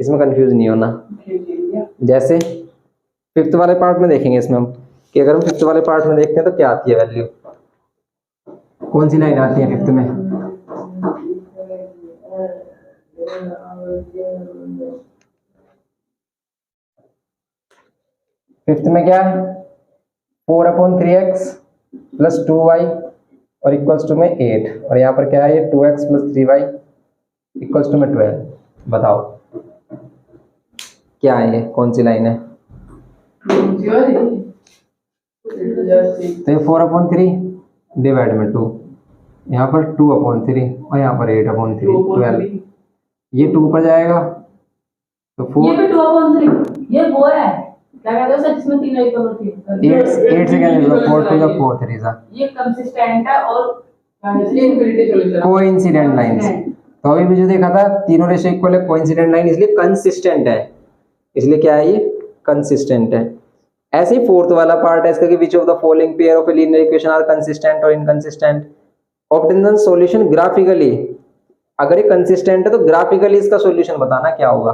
इसमें कंफ्यूज नहीं होना। जैसे फिफ्थ वाले पार्ट में देखेंगे इसमें हम कि अगर हम फिफ्थ वाले पार्ट में देखते हैं तो क्या आती है वैल्यू, कौन सी लाइन आती है फिफ्थ में? फिफ्थ में क्या है? 4/3x + 2y और इक्वल्स टू में 8, और यहाँ पर क्या है? ये 2x + 3y इक्वल्स टू में 12। बताओ क्या है, ये कौन सी लाइन है? तो ये 4/3 डिवाइड में 2, यहाँ पर 2/3 और यहाँ पर 8/3, 12। ये 2 पर जाएगा तो 4, ये भी 2/3, ये वो है क्या कहते हैं सर जिसमें 3 इक्वल होती है, 8 से कैंसिल होगा, 4 2 4 3 सा, ये कंसिस्टेंट है और इनफिनिटी सॉल्यूशन कोइंसिडेंट लाइंस। तो अभी भी जो देखा था तीनों रेशो इक्वल है, कोइंसिडेंट लाइन इसलिए कंसिस्टेंट है, इसलिए क्या है? ये कंसिस्टेंट है। ऐसे ही फोर्थ वाला पार्ट है इसका कि which of the following pair of a linear equation are consistent और inconsistent, obtain the solution graphically. अगर ये कंसिस्टेंट है तो ग्राफिकली इसका सॉल्यूशन बताना क्या होगा,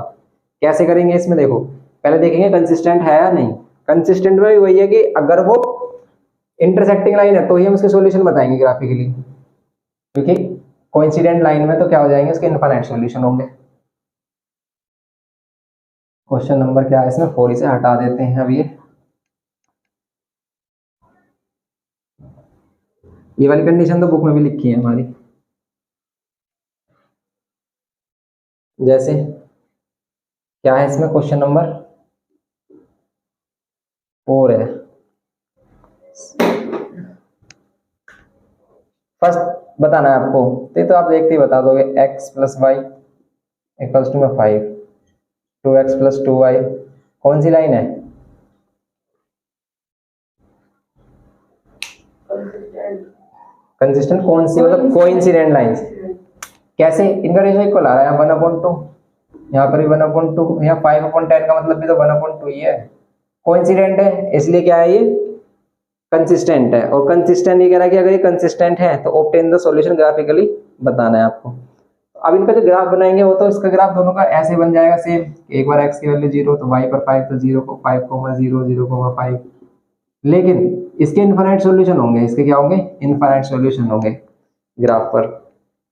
कैसे करेंगे इसमें? देखो पहले देखेंगे कंसिस्टेंट है या नहीं। कंसिस्टेंट में वही है कि अगर वो इंटरसेक्टिंग लाइन है तो ही हम उसके सॉल्यूशन बताएंगे ग्राफिकली, क्योंकि कोइंसिडेंट लाइन में तो क्या हो जाएंगे? उसके इनफाइनाइट सॉल्यूशन होंगे। क्वेश्चन नंबर क्या है इसमें? 4 इसे हटा देते हैं। अब ये वाली कंडीशन तो बुक में भी लिखी है हमारी। जैसे क्या है इसमें? क्वेश्चन नंबर 4 है। फर्स्ट बताना है आपको, तो आप देखते ही बता दोगे। x + y = 5, 2x + 2y कौन सी लाइन है? कंसिस्टेंट कौन सी? मतलब कोइंसिडेंट लाइंस। कैसे? इनका रेशो इक्वल आ रहा है, 1/2, यहाँ पर भी 1/2, यहाँ 5/10 का मतलब भी तो 1/2 ही है। कोइंसिडेंट है इसलिए क्या है? ये कंसिस्टेंट है, और कंसिस्टेंट ये कह रहा है कि अगर ये कंसिस्टेंट है तो ऑब्टेन द सॉल्यूशन ग्राफिकली बताना है आपको। अब इनका जो ग्राफ बनाएंगे वो तो इसका ग्राफ दोनों का ऐसे बन जाएगा सेम, एक बार x की वैल्यू 0 तो y पर 5, तो 0 को 5, 0 0,5, लेकिन इसके इनफाइनाइट सॉल्यूशन होंगे। इसके क्या होंगे? इनफाइनाइट सॉल्यूशन होंगे ग्राफ पर।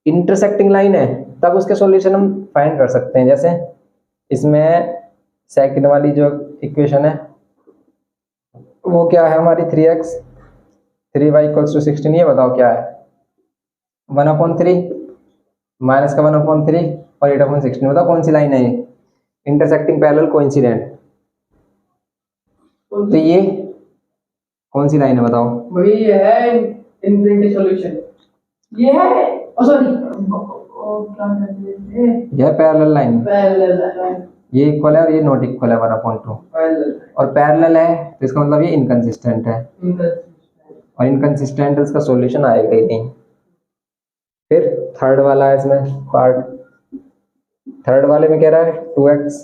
इंटरसेक्टिंग लाइन है तब उसके सॉल्यूशन हम फाइंड कर सकते हैं। जैसे इसमें सेकंड वाली जो इक्वेशन है वो क्या है हमारी 3x 3y इक्वल्स टू 16, ये बताओ क्या है 1/3 माइनस का 1/3 और 8/16, बताओ कौन सी लाइन है ये, इंटरसेक्टिंग पैरेलल कोइंसिडेंट। तो ये कौन सी लाइन है बताओ? वही है इनफिनिटी सॉल्यूशन, ये है सॉरी क्या कहते हैं, यह पैरेलल लाइन, पैरेलल लाइन, ये इक्वल है और ये नॉट इक्वल है 1/2 और पैरेलल है तो इसका मतलब ये इनकंसिस्टेंट है और इनकंसिस्टेंट इसका सॉल्यूशन आएगा ही नहीं। फिर थर्ड वाला है इसमें पार्ट, थर्ड वाले में कह रहा है 2x।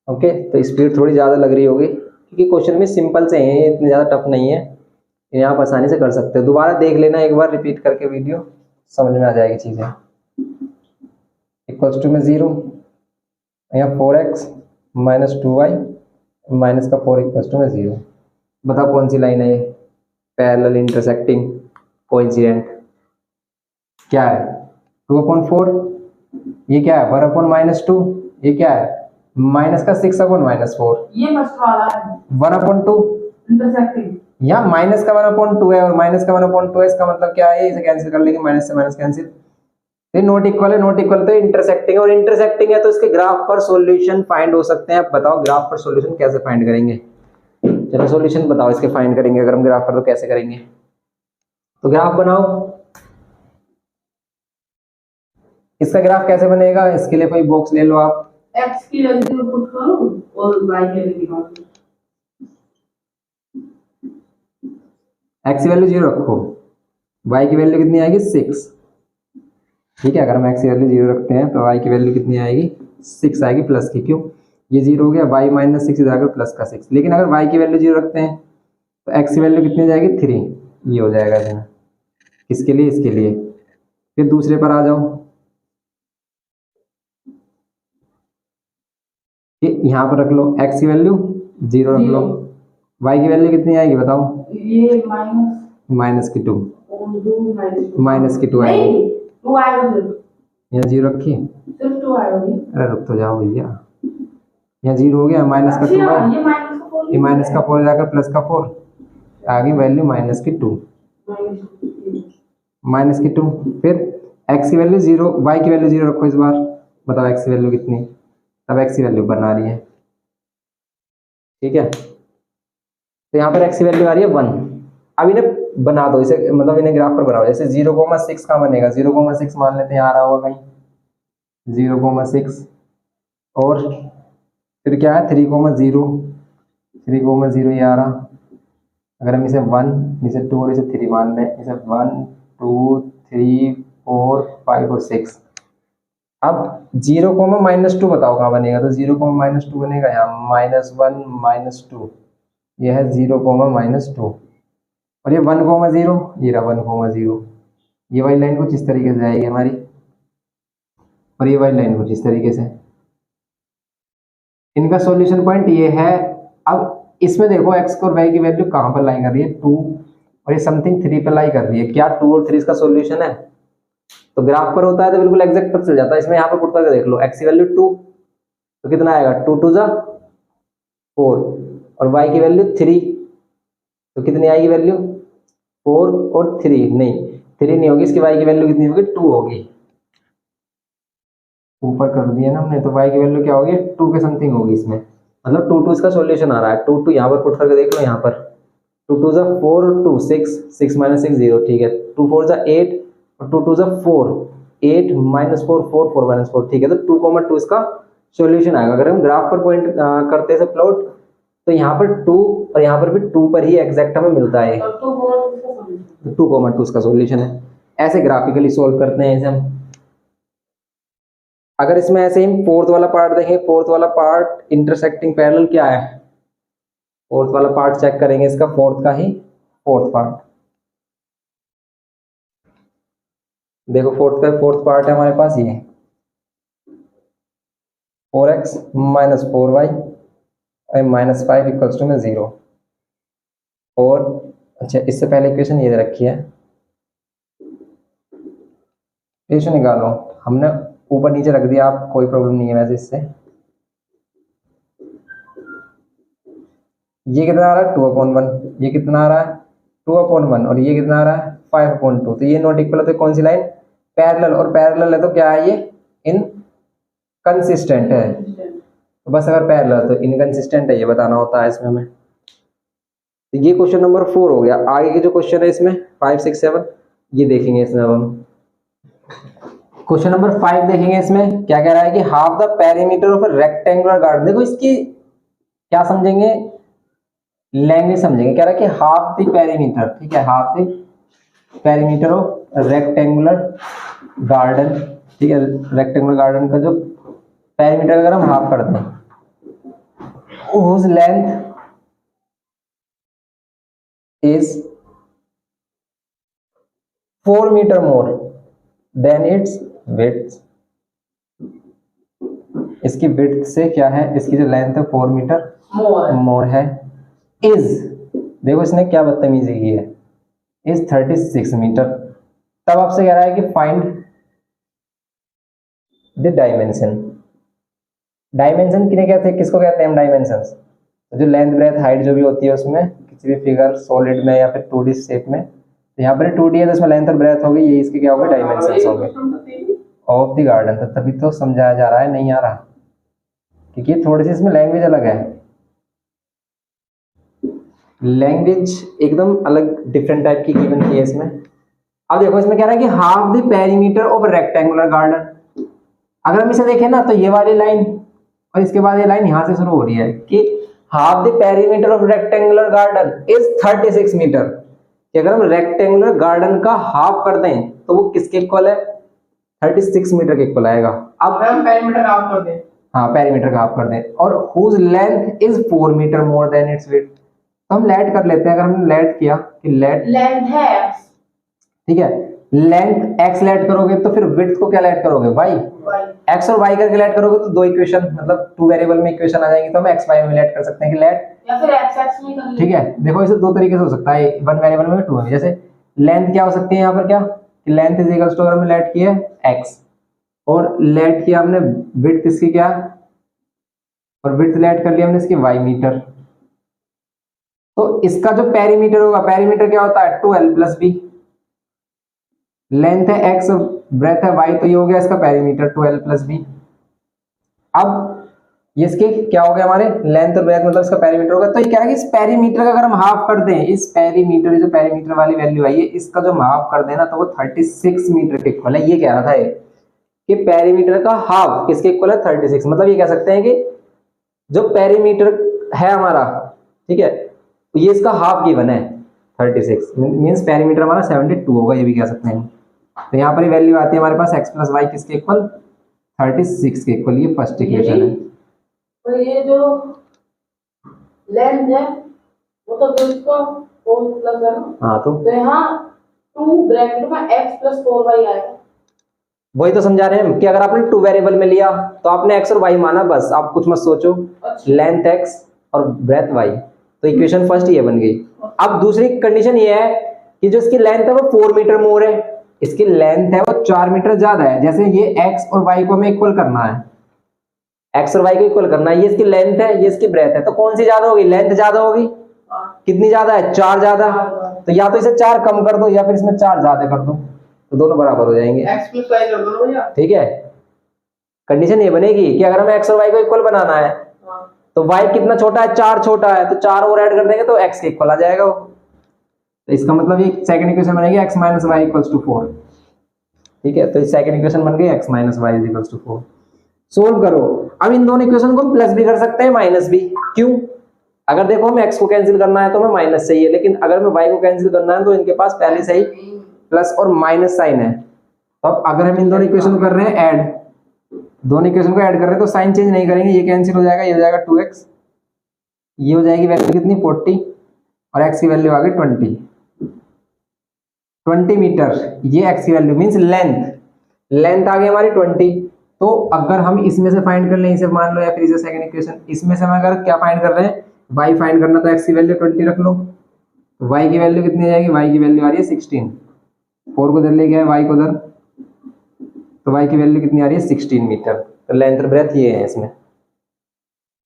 ओके, तो स्पीड थोड़ी ज़्यादा लग रही होगी क्योंकि क्वेश्चन में सिंपल से हैं, इतने ज़्यादा टफ नहीं है, ये आप आसानी से कर सकते हो। दोबारा देख लेना एक बार रिपीट करके वीडियो, समझ में आ जाएगी चीज़ें। इक्वल्स टू में 0, यहाँ 4x माइनस 2y माइनस का 4 इक्वल्स टू में 0। बताओ कौन सी लाइन है ये, पैरेलल इंटरसेक्टिंग कोइंसिडेंट। क्या है 2/4, ये क्या है 1/-2, ये क्या है माइनस का 6/-4, ये फर्स्ट वाला है 1/2, इंटरसेक्टिंग, यहाँ माइनस का 1/2 है और माइनस का 1/2 है, इसका मतलब क्या है, इसे कैंसिल कर लेंगे, माइनस से माइनस कैंसिल, ये नॉट इक्वल है, नॉट इक्वल तो इंटरसेक्टिंग है और इंटरसेक्टिंग है तो इसके ग्राफ पर सॉल्यूशन फाइंड हो सकते हैं। अब बताओ ग्राफ पर सॉल्यूशन कैसे फाइंड करेंगे, चलो सॉल्यूशन बताओ इसके फाइंड करेंगे, अगर हम ग्राफ पर तो कैसे करेंगे, तो ग्राफ बनाओ। इसका ग्राफ कैसे बनेगा, इसके लिए कोई बॉक्स ले लो आप, x की वैल्यू पुट करो और y की वैल्यू निकालो, x की वैल्यू 0 रखो, y की वैल्यू कितनी आएगी 6, ठीक है। अगर हम x की वैल्यू 0 रखते हैं तो y की वैल्यू कितनी आएगी 6 आएगी प्लस की, क्यों ये 0 हो गया, y माइनस 6 इधर आकर प्लस का 6, लेकिन अगर y की वैल्यू 0 रखते हैं तो x की वैल्यू कितनी जाएगी 3, ये हो जाएगा इसमें, किसके लिए, इसके लिए। फिर दूसरे पर आ जाओ, ये यहाँ पर रख लो, x की वैल्यू 0 रख लो, y की वैल्यू कितनी आएगी बताओ, ये माइनस की 2, 2 माइनस की 2 आएगी, 2 आएगा, यहाँ 0 रखी, सिर्फ 2 आएगा, अरे रुक तो जाओ भैया, यहाँ 0 हो गया, माइनस का 2 है, ये माइनस का 4 जाकर प्लस का 4, आगे वैल्यू माइनस की 2, माइनस की 2। फिर x की वैल्यू 0, y की वैल्यू 0 रखो इस बार, बताओ x की वैल्यू कितनी, तब x की वैल्यू बना रही है, ठीक है। तो यहाँ पर x की वैल्यू आ रही है 1। अब इन्हें बना दो, इसे मतलब इन्हें ग्राफ पर बनाओ, जैसे 0,6 का बनेगा, 0,6 मान लेते हैं, आ रहा होगा कहीं 0,6 और फिर क्या है 3,0, 3,0 ये आ रहा। अगर हम इसे 1, इसे 2 और इसे 3 मान लें, इसे 1 2 3 4 5 और 6। अब 0,-2 बताओ कहाँ बनेगा, तो 0,-2 बनेगा यहाँ -1 -2, यह है 0,-2 और ये 1,0, ये रहा 1,0, ये वाली लाइन कुछ इस तरीके से जाएगी हमारी और ये वाली लाइन कुछ इस तरीके से, इनका सॉल्यूशन पॉइंट ये है। अब इसमें देखो x और y की वैल्यू कहाँ पर लाई कर रही है 2 और ये समथिंग 3 पर लाई कर रही है, क्या 2 और 3 इसका सॉल्यूशन है, तो ग्राफ पर होता है तो बिल्कुल एग्जैक्ट पता चल जाता है। इसमें यहाँ पर पुट करके देख लो, x की वैल्यू 2 तो कितना आएगा 2 2 जा 4 और y की वैल्यू 3 तो कितनी आएगी वैल्यू 4 और 3, नहीं 3 नहीं होगी, इसकी y की वैल्यू कितनी होगी 2 होगी, ऊपर कर दिया ना हमने, तो y की वैल्यू क्या होगी 2 के समथिंग होगी इसमें, मतलब 2 2 इसका सॉल्यूशन आ रहा है। 2 2 यहाँ पर पुट करके देख लो, यहाँ पर 2 2 जा 4 और 2 6 6 माइनस 6 0, ठीक है। 2 4 जा 8 और 2 2 जा 4 8 -4 4 4 -4, ठीक है। तो 2,2 इसका सॉल्यूशन आएगा। अगर हम ग्राफ पर पॉइंट करते हैं प्लॉट तो यहाँ पर 2 और यहाँ पर भी 2 पर ही एग्जैक्ट हमें मिलता है, 2,2 इसका सॉल्यूशन है। ऐसे ग्राफिकली सोल्व करते हैं इसे हम। अगर इसमें ऐसे ही फोर्थ वाला पार्ट देखें, फोर्थ वाला पार्ट इंटरसेक्टिंग पैरेलल क्या है, फोर्थ वाला पार्ट चेक करेंगे इसका, फोर्थ का ही फोर्थ पार्ट देखो, फोर्थ पार्ट है हमारे पास ये 4x - 4y -5 इक्वल्स टू में 0 और अच्छा इससे पहले इक्वेशन ये रखी है रेशो निकालो, हमने ऊपर नीचे रख दिया, आप कोई प्रॉब्लम नहीं है वैसे इससे। ये कितना आ रहा है 2/1, ये कितना आ रहा है 2/1, और ये कितना आ रहा है 5/2। तो ये नॉट इक्वल है, तो कौन सी लाइन पैरेलल, और पैरेलल है तो क्या है ये इनकंसिस्टेंट है। तो बस अगर पैरेलल तो इनकंसिस्टेंट है, ये बताना होता है इसमें हमें। तो ये क्वेश्चन नंबर 4 हो गया। आगे के जो क्वेश्चन है इसमें 5, 6, 7 ये देखेंगे इसमें। अब हम क्वेश्चन नंबर 5 देखेंगे। इसमें क्या कह रहा है कि half the perimeter of a rectangular garden. देखो इसकी क्या समझेंगे, लैंग्वेज समझेंगे। कह रहा है कि हाफ द पेरीमीटर, ठीक है, half the perimeter of rectangular garden, ठीक है, रेक्टेंगुलर गार्डन का जो पेरीमीटर अगर हम हाफ करते हैं, whose length is 4 meter more than its width। इसकी width से क्या है, इसकी जो लेंथ है 4 मीटर मोर है। इज, देखो इसने क्या बदतमीजी की है, इज 36 मीटर। तब आपसे कह रहा है कि फाइंड द डायमेंशन। डायमेंशन किन्हें कहते हैं, किसको कहते हैं हम डायमेंशंस? जो लेंथ ब्रेथ हाइट जो भी होती है उसमें किसी भी फिगर सॉलिड में या फिर 2D शेप में, तो यहाँ पर 2D है तो इसमें लेंथ और ब्रेथ होगी, ये इसके क्या होगा डायमेंशंस होंगे ऑफ द गार्डन। तो तभी तो समझाया जा रहा है, नहीं आ रहा क्योंकि थोड़ी सी इसमें लैंग्वेज अलग है, लैंग्वेज एकदम अलग डिफरेंट टाइप की गिवन की है इसमें। अब देखो इसमें कह रहा है कि half the perimeter of rectangular garden. अगर हम इसे देखें ना तो ये वाली लाइन और इसके बाद ये लाइन यहां से शुरू हो रही है कि half the perimeter of rectangular garden is 36 metre. कि अगर हम रेक्टेंगुलर गार्डन का हाफ कर दें तो वो किसके इक्वल है, 36 मीटर के इक्वल आएगा। अब हम पेरीमीटर हाफ कर दें, हाँ पेरीमीटर का हाफ कर दें, और whose length is 4 metre more than its width। तो हम लेट कर लेते हैं। अगर हमने लेट किया कि लेंथ है x, ठीक है, लेंथ x लेट करोगे तो फिर width को क्या लेट करोगे y, x और y करके लेट करोगे तो दो इक्वेशन, मतलब 2 वेरिएबल में इक्वेशन आ जाएंगी, तो हम x y में लेट कर सकते हैं कि लेट, या फिर x x में कर ले। ठीक है। देखो इसे दो तरीके से हो सकता है, 1 वेरिएबल में 2 में। जैसे लेंथ क्या हो सकती है यहाँ पर, क्या लेंथ इज इक्वल टू, अगर हमने लेट किया x और लेट किया हमने width इसकी क्या, और width लेट कर लिया हमने इसकी y मीटर, तो इसका जो पेरीमीटर होगा, पेरीमीटर क्या होता है 2l प्लस b। लेंथ है x और ब्रेथ है y, तो ये हो गया इसका पेरीमीटर 2l प्लस b। अब ये इसके क्या हो गया, हमारे लेंथ और ब्रेथ मतलब इसका पेरीमीटर होगा। तो ये कह रहा है कि इस पेरीमीटर का अगर हम हाफ कर दें, इस पेरीमीटर, जो पेरीमीटर वाली वैल्यू आई है इसका जो हम हाफ कर देना तो वो 36 मीटर के इक्वल है। ये कह रहा था कि पेरीमीटर का हाफ किसके इक्वल है 36। मतलब ये कह सकते हैं कि जो पेरीमीटर है हमारा, ठीक है, तो ये इसका हाफ गिवन है 36, मींस पेरीमीटर हमारा 72 होगा, ये भी कह सकते हैं। तो यहाँ पर वैल्यू आती है हमारे पास x प्लस वाई किसके इक्वल 36 के इक्वल। ये फर्स्ट इक्वेशन है। तो ये जो लेंथ है वो तो विड्थ का 4 प्लस है ना, हाँ तो यहाँ 2 ब्रैकेट में x प्लस 4y आएगा। वही तो समझा रहे हैं कि अगर आपने 2 वेरिएबल में लिया तो आपने x और y माना, बस आप कुछ मत सोचो, लेंथ x और ब्रेथ y, तो इक्वेशन फर्स्ट ये बन गई। अब दूसरी कंडीशन ये है कि जो इसकी लेंथ है वो 4 मीटर मोर है, इसकी लेंथ है वो 4 मीटर ज्यादा है। जैसे ये x और y को हमें इक्वल करना है, x और y को इक्वल करना है, ये इसकी लेंथ है, ये इसकी ब्रेथ है, तो कौन सी ज्यादा होगी, लेंथ ज्यादा होगी। कितनी ज्यादा है, 4 ज्यादा। तो या तो इसे 4 कम कर दो या फिर इसमें 4 ज्यादा कर दो, तो दोनों बराबर हो जाएंगे। x प्लस y कर दो भैया, ठीक है, कंडीशन ये बनेगी कि अगर हमें x और y को इक्वल बनाना है तो y कितना छोटा है, 4 छोटा है, तो 4 और ऐड कर देंगे तो x के इक्वल आ जाएगा वो। तो इसका मतलब ये सेकंड इक्वेशन बनेगी x minus y equals to 4। ठीक है, तो सेकंड इक्वेशन बन गई x minus y equals to 4। Solve करो। अब इन दोनों इक्वेशन को हम प्लस भी कर सकते हैं माइनस भी। क्यों, अगर देखो हमें x को कैंसिल करना है तो हमें माइनस चाहिए, लेकिन अगर हमें y को कैंसिल करना है तो इनके पास पहले से ही प्लस और माइनस साइन है। तो अब अगर हम इन दोनों इक्वेशन को कर रहे हैं ऐड, दोनों इक्वेशन को ऐड कर रहे हैं तो साइन चेंज नहीं करेंगे, ये कैंसिल हो जाएगा, ये हो जाएगा 2x, ये हो जाएगी वैल्यू कितनी 40 और x की वैल्यू आ गई 20 मीटर। ये x की वैल्यू मींस लेंथ आ गई हमारी 20। तो अगर हम इसमें से फाइंड कर लें, इसे मान लो या फिर इसे सेकंड इक्वेशन, इसमें से हम अगर क्या फाइंड कर रहे हैं y फाइंड करना, तो x की वैल्यू 20 रख लो, y की वैल्यू कितनी आ जाएगी, y की वैल्यू आ रही है 16, 4 को इधर ले गया है y को उधर, तो y की वैल्यू कितनी आ रही है 16 मीटर। तो लेंथ और ब्रेथ ये है इसमें,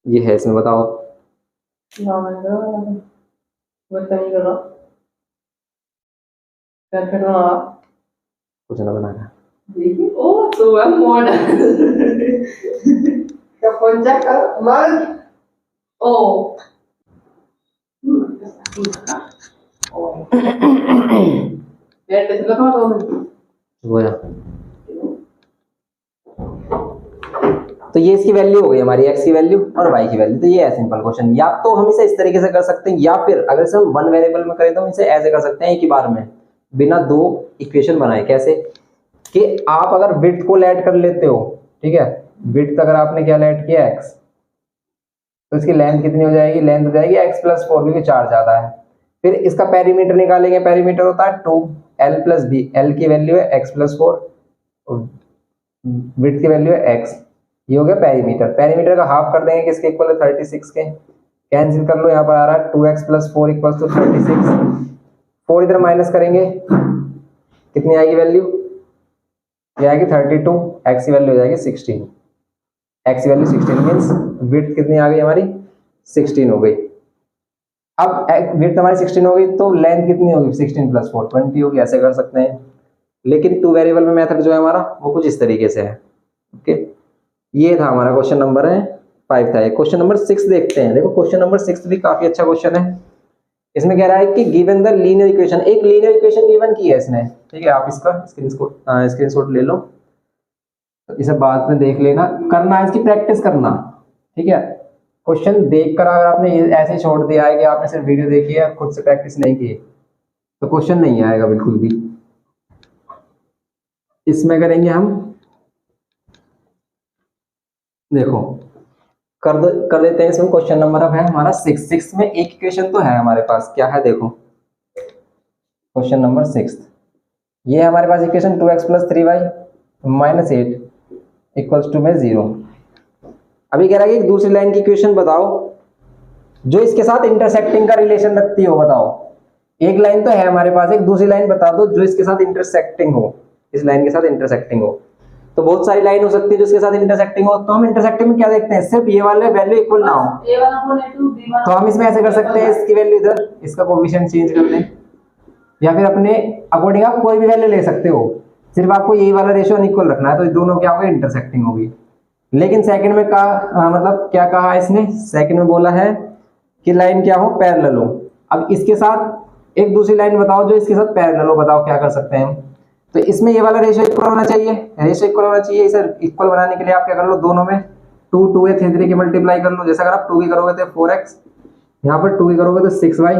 ये है इसमें, बताओ। ना मैंने कहा बस नहीं कर रहा कैलकुलेटर बना कुछ ना बना रहा। देखिए ओ तो है मॉडल क्या फोन चेक कर मार ओ ये टेस्ट लगा दो वो है। तो ये इसकी वैल्यू हो गई हमारी, x की वैल्यू और y की वैल्यू। तो ये है सिंपल क्वेश्चन। या तो हम इसे इस तरीके से कर सकते हैं, या फिर अगर इसे हम वन वेरिएबल में करें तो हम इसे ऐसे कर सकते हैं एक ही बार में, बिना दो इक्वेशन बनाए। कैसे कि आप अगर विड्थ को ऐड कर लेते हो, ठीक है, विड्थ अगर आपने क्या ऐड किया x, तो इसकी लेंथ कितनी हो जाएगी, लेंथ हो जाएगी x+4 क्योंकि 4 ज्यादा है। फिर इसका पेरीमीटर निकालेंगे, पेरीमीटर होता है 2l+b, l की वैल्यू है x+4, विड्थ की वैल्यू है x। ये हो गया पेरीमीटर। पेरीमीटर का हाफ कर देंगे किसके इक्वल है 36 के, कैंसिल कर लो, यहाँ पर आ रहा है 2x+4 = 36। 4 इधर माइनस करेंगे, कितनी आएगी वैल्यू, ये आएगी 32, x की वैल्यू हो जाएगी 16, x की वैल्यू 16 मीन्स विड्थ कितनी आ गई हमारी 16 हो गई। अब विड्थ हमारी 16 हो गई तो लेंथ कितनी होगी 16+4 20 होगी, ऐसे कर सकते हैं। लेकिन टू वेरिएबल में मेथड जो है हमारा वो कुछ इस तरीके से है। ओके, ये था हमारा क्वेश्चन नंबर 5 था। क्वेश्चन नंबर 6 देखते हैं। देखो क्वेश्चन नंबर 6 भी काफी अच्छा क्वेश्चन है। इसमें कह रहा है कि गिवन द लीनियर इक्वेशन, एक लीनियर इक्वेशन गिवन की है इसने, ठीक है, आप इसका स्क्रीनशॉट ले लो, तो इसे बाद में देख लेना, करना है इसकी प्रैक्टिस करना, ठीक है। क्वेश्चन देखकर अगर आपने ऐसे छोड़ दिया है कि आपने सिर्फ वीडियो देखी है, खुद से प्रैक्टिस नहीं की, तो क्वेश्चन नहीं आएगा बिल्कुल भी। इसमें करेंगे हम, देखो कर देते हैं इसमें। क्वेश्चन नंबर अब है हमारा 6 में एक इक्वेशन तो है हमारे पास, क्या है देखो, क्वेश्चन नंबर 6, ये हमारे पास इक्वेशन 2x+3y -8 = 0। अभी कह रहा है कि एक दूसरी लाइन की इक्वेशन बताओ जो इसके साथ इंटरसेक्टिंग का रिलेशन रखती हो। बताओ, एक लाइन तो है हमारे पास, एक दूसरी लाइन बता दो जो इसके साथ इंटरसेक्टिंग हो, इस लाइन के साथ इंटरसेक्टिंग हो। तो बहुत सारी लाइन हो सकती है जो इसके साथ इंटरसेक्टिंग हो, तो हम इंटरसेक्टिंग में क्या देखते हैं, सिर्फ ये वाले वैल्यू इक्वल ना हो, तो हम इसमें ऐसे कर सकते हैं, इसकी वैल्यू इधर, इसका कोएफिशिएंट चेंज कर दें, या फिर अपने अकॉर्डिंग आप कोई भी वैल्यू ले सकते हो, सिर्फ आपको यही वाला रेशियो अनइक्वल रखना है, तो दोनों क्या होगा, इंटरसेक्टिंग होगी। लेकिन सेकंड में कहा, मतलब क्या कहा इसने, सेकंड में बोला है कि लाइन क्या हो, पैरेलल हो। अब इसके साथ एक दूसरी लाइन बताओ जो इसके साथ पैरेलल हो, बताओ क्या कर सकते हैं हम। तो इसमें ये वाला रेशियो इक्वल होना चाहिए, रेशियो इक्वल होना चाहिए। इसे इक्वल बनाने के लिए आप क्या कर लो, दोनों में 2 2 है 3 3 की मल्टीप्लाई कर लो। जैसे अगर आप 2 की करोगे तो 4x, यहाँ पर 2 की करोगे तो 6y।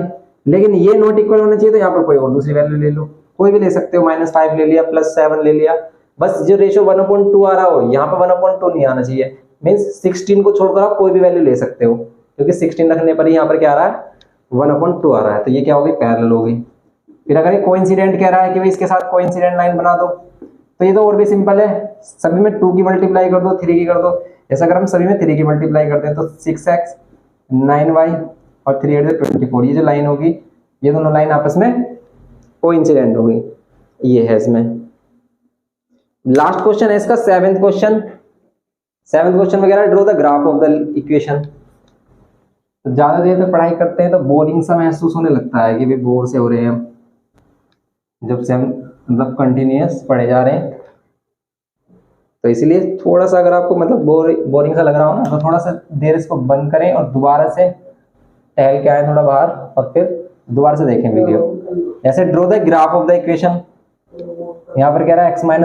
लेकिन ये नॉट इक्वल होना चाहिए, तो यहाँ पर कोई और दूसरी वैल्यू ले लो, कोई भी ले सकते हो, -5 ले लिया, +7 ले लिया, बस जो रेशियो 1/2 आ रहा हो, यहाँ पर 1/2 नहीं आना चाहिए। मीन्स 16 को छोड़कर आप कोई भी वैल्यू ले सकते हो, क्योंकि 16 रखने पर ही यहाँ पर क्या आ रहा है, 1/2 आ रहा है, तो ये क्या होगी, पैरेलल होगी। फिर अगर ये कोइंसिडेंट कह रहा है कि भाई इसके साथ कोइंसिडेंट लाइन बना दो, तो ये तो और भी सिंपल है, सभी में 2 की मल्टीप्लाई कर दो, 3 की कर दो। जैसे अगर हम सभी में 3 की मल्टीप्लाई करते हैं तो 6x 9y और 3 8 24, ये जो लाइन होगी, ये दोनों लाइन आपस में कोइंसिडेंट होगी। ये है इसमें लास्ट क्वेश्चन है इसका, 7th क्वेश्चन वगैरह, draw the graph of the equation. तो ज्यादा देर तक पढ़ाई करते हैं तो बोरिंग सा महसूस होने लगता है कि भाई बोर से हो रहे हैं, जब से हम मतलब कंटिन्यूअस पढ़े जा रहे हैं। तो इसलिए थोड़ा सा अगर आपको मतलब बोरिंग सा लग रहा हो ना, तो थोड़ा सा देर इसको बंद करें और दोबारा से टहल के आए थोड़ा बाहर, और फिर दोबारा से देखें वीडियो। जैसे draw the graph of the equation, यहाँ पर कह रहा है x - y +1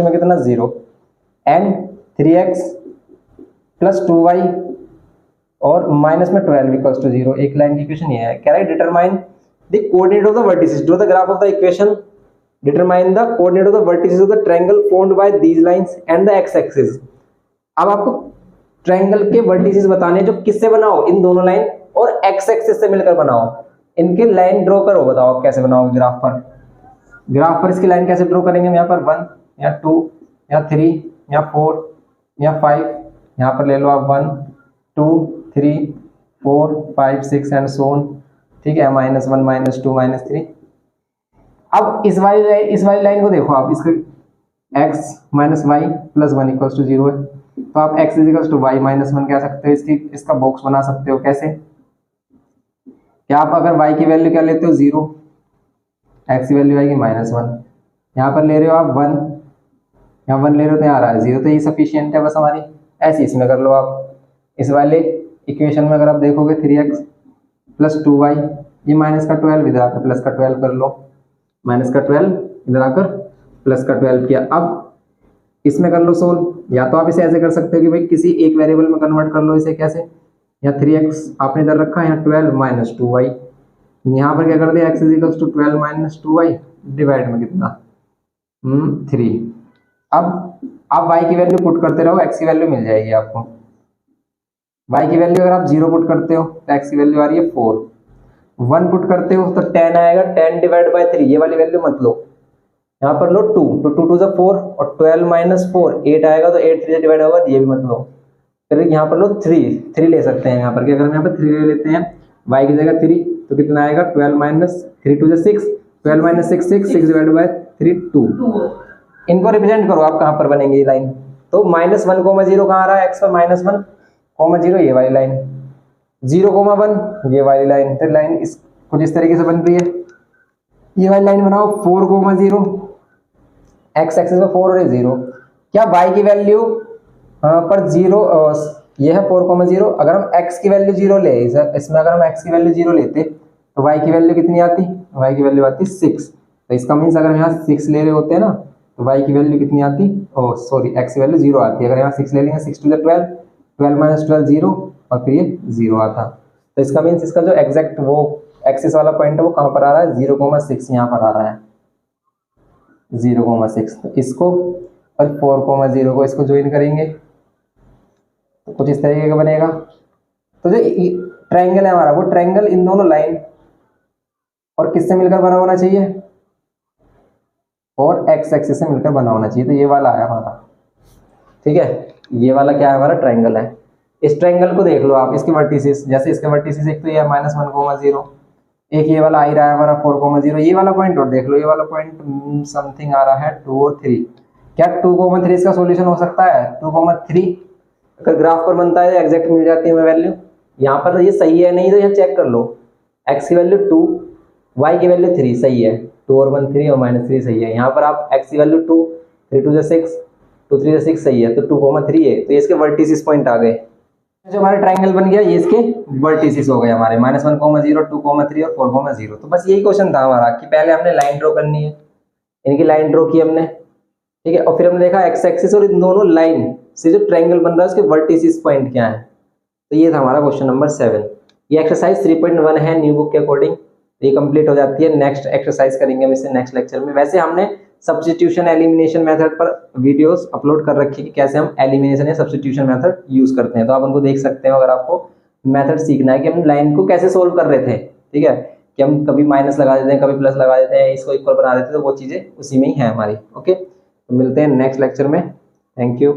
= में कितना 0, n 3x + 2y और माइनस में 12 = 0। एक लाइन की इक्वेशन ये है। कह रहा है determine the coordinate of the vertices, draw the graph of the equation, determine the coordinate of the vertices of the triangle formed by these lines and the x axis. अब आपको triangle के vertices बताने जो किससे बनाओ, इन दोनों line और x axis से मिलकर बनाओ, इनके लाइन ड्रॉ करो। बताओ आप कैसे बनाओगे ग्राफ पर इसकी लाइन कैसे ड्रॉ करेंगे। यहाँ पर 1 या 2 या 3 या 4 या 5, यहाँ पर ले लो आप 1 2 3 4 5 6 एंड सो ऑन, ठीक है, -1 -2 -3। अब इस वाली लाइन को देखो आप, इसका x minus y plus one equals to zero है, तो आप x equals to y minus one कह सकते हो, इसका बॉक्स बना सकते हो। कैसे? क्या आप अगर y की वैल्यू क्या लेते हो 0, x की वैल्यू आएगी माइनस वन, यहाँ पर ले रहे हो आप 1, यहाँ 1 ले रहे हो तो यहाँ आ रहा है 0, तो ये सफिशियंट है बस हमारी। ऐसे इसमें कर लो आप, इस वाले इक्वेशन में अगर आप देखोगे 3x प्लस 2y, ये माइनस का 12 इधर आकर प्लस का 12 कर लो, माइनस का 12 इधर आकर प्लस का 12 किया। अब इसमें कर लो सोल्व, या तो आप इसे ऐसे कर सकते हो कि भाई किसी एक वेरिएबल में कन्वर्ट कर लो इसे। कैसे? यहाँ 3x आपने इधर रखा, यहाँ 12 माइनस 2y, यहाँ पर क्या कर दिया x equals to 12 minus 2y, divide में कितना 3। अब आप y की वैल्यू पुट करते रहो, x की वैल्यू मिल जाएगी आपको। y की वैल्यू अगर आप 0 पुट करते हो तो x की वैल्यू आ रही है 4, 1 पुट करते हो तो 10 आएगा, 10 डिवाइड बाई 3, ये वाली वैल्यू मत लो, यहाँ पर लो 2, तो 2 2 4 और 12 माइनस 4 8 आएगा, तो 8 3 से डिवाइड होगा, ये भी मत लो। फिर यहाँ पर लो 3 ले सकते हैं यहाँ पर, क्या अगर हम यहाँ पर 3 ले लेते हैं y की जगह 3, तो कितना आएगा 12 माइनस 3 2 6, 12 माइनस 6 6 6 डिवाइड बाई 3 2। इनको रिप्रेजेंट करो आप, कहाँ पर बनेंगे ये लाइन, तो माइनस 1 कोमा 0 कहाँ आ रहा है, x पर माइनस 1 कोमा 0 ये वाली लाइन, 0 कोमा 1 ये वाली लाइन, तो लाइन इस कुछ इस तरीके से बन रही है। ये वाली लाइन बनाओ 4 कोमा 0, x एक्सिस पर 4 और 0, क्या y की वैल्यू पर 0, ये है 4,0। अगर हम x की वैल्यू 0 ले, इसमें अगर हम x की वैल्यू 0 लेते तो y की वैल्यू कितनी आती, y की वैल्यू आती 6, तो इसका मीन्स अगर हम यहाँ 6 ले रहे होते हैं ना, तो y की वैल्यू कितनी आती, ओह सॉरी x की वैल्यू 0 आती है। अगर यहाँ 6 ले लेंगे, 6 2 12, 12 माइनस 12 0, और फिर ये 0 आता, तो इसका मीन्स इसका जो एग्जैक्ट वो एक्सिस वाला पॉइंट है वो कहाँ पर आ रहा है, 0,6 यहाँ पर आ रहा है, 0,6। तो इसको और 4,0 को इसको ज्वाइन करेंगे तो कुछ इस तरीके का बनेगा। तो जो ट्रायंगल है हमारा, वो ट्रायंगल इन दोनों लाइन और किससे मिलकर बना होना चाहिए, और x एक्सिस से मिलकर बना होना चाहिए, तो ये वाला है हमारा। ठीक है, ये वाला क्या है हमारा ट्रायंगल है। इस ट्रायंगल को देख लो आप, इसके वर्टिसेस, जैसे इसके वर्टिसेस एक तो ये है -1,0, एक ये वाला आ ही रहा है हमारा 4,0, ये वाला पॉइंट और देख लो, ये वाला पॉइंट समथिंग आ रहा है 2 और 3। क्या 2,3 इसका सॉल्यूशन हो सकता है? 2,3 अगर ग्राफ पर बनता है एग्जैक्ट मिल जाती है हमें वैल्यू। यहाँ पर ये सही है नहीं, तो यहाँ चेक कर लो, x की वैल्यू 2, y की वैल्यू 3 सही है, 2 और 1 3 और -3 सही है। यहाँ पर आप x की वैल्यू 2, 3 2 6, 2 3 6 सही है, तो 2,3 है, तो ये इसके वर्टिसेस पॉइंट आ गए। जो हमारा ट्रायंगल बन गया, ये इसके वर्टिसेस हो गए हमारे -1,0, 2,3 और 4,0। तो बस यही क्वेश्चन था हमारा कि पहले हमने लाइन ड्रॉ करनी है, इनकी लाइन ड्रॉ की हमने, ठीक है, और फिर हमने देखा एक्स एक्सिस और इन दोनों लाइन से जो ट्रायंगल बन रहा है उसके वर्टिसेस पॉइंट क्या है। तो ये था हमारा क्वेश्चन नंबर 7। ये एक्सरसाइज 3.1 है न्यू बुक के अकॉर्डिंग, ये कंप्लीट हो जाती है। नेक्स्ट एक्सरसाइज करेंगे हम इसे नेक्स्ट लेक्चर में। वैसे हमने सब्स्टिट्यूशन एलिमिनेशन मेथड पर वीडियोस अपलोड कर रखी है कि कैसे हम एलिमिनेशन या सब्स्टिट्यूशन मेथड यूज करते हैं, तो आप उनको देख सकते हो अगर आपको मेथड सीखना है कि हम लाइन को कैसे सोल्व कर रहे थे। ठीक है, कि हम कभी माइनस लगा देते हैं, कभी प्लस लगा देते हैं, इसको इक्वल बना देते हैं, तो वो चीज़ें उसी में ही है हमारी। ओके, तो मिलते हैं नेक्स्ट लेक्चर में। Thank you.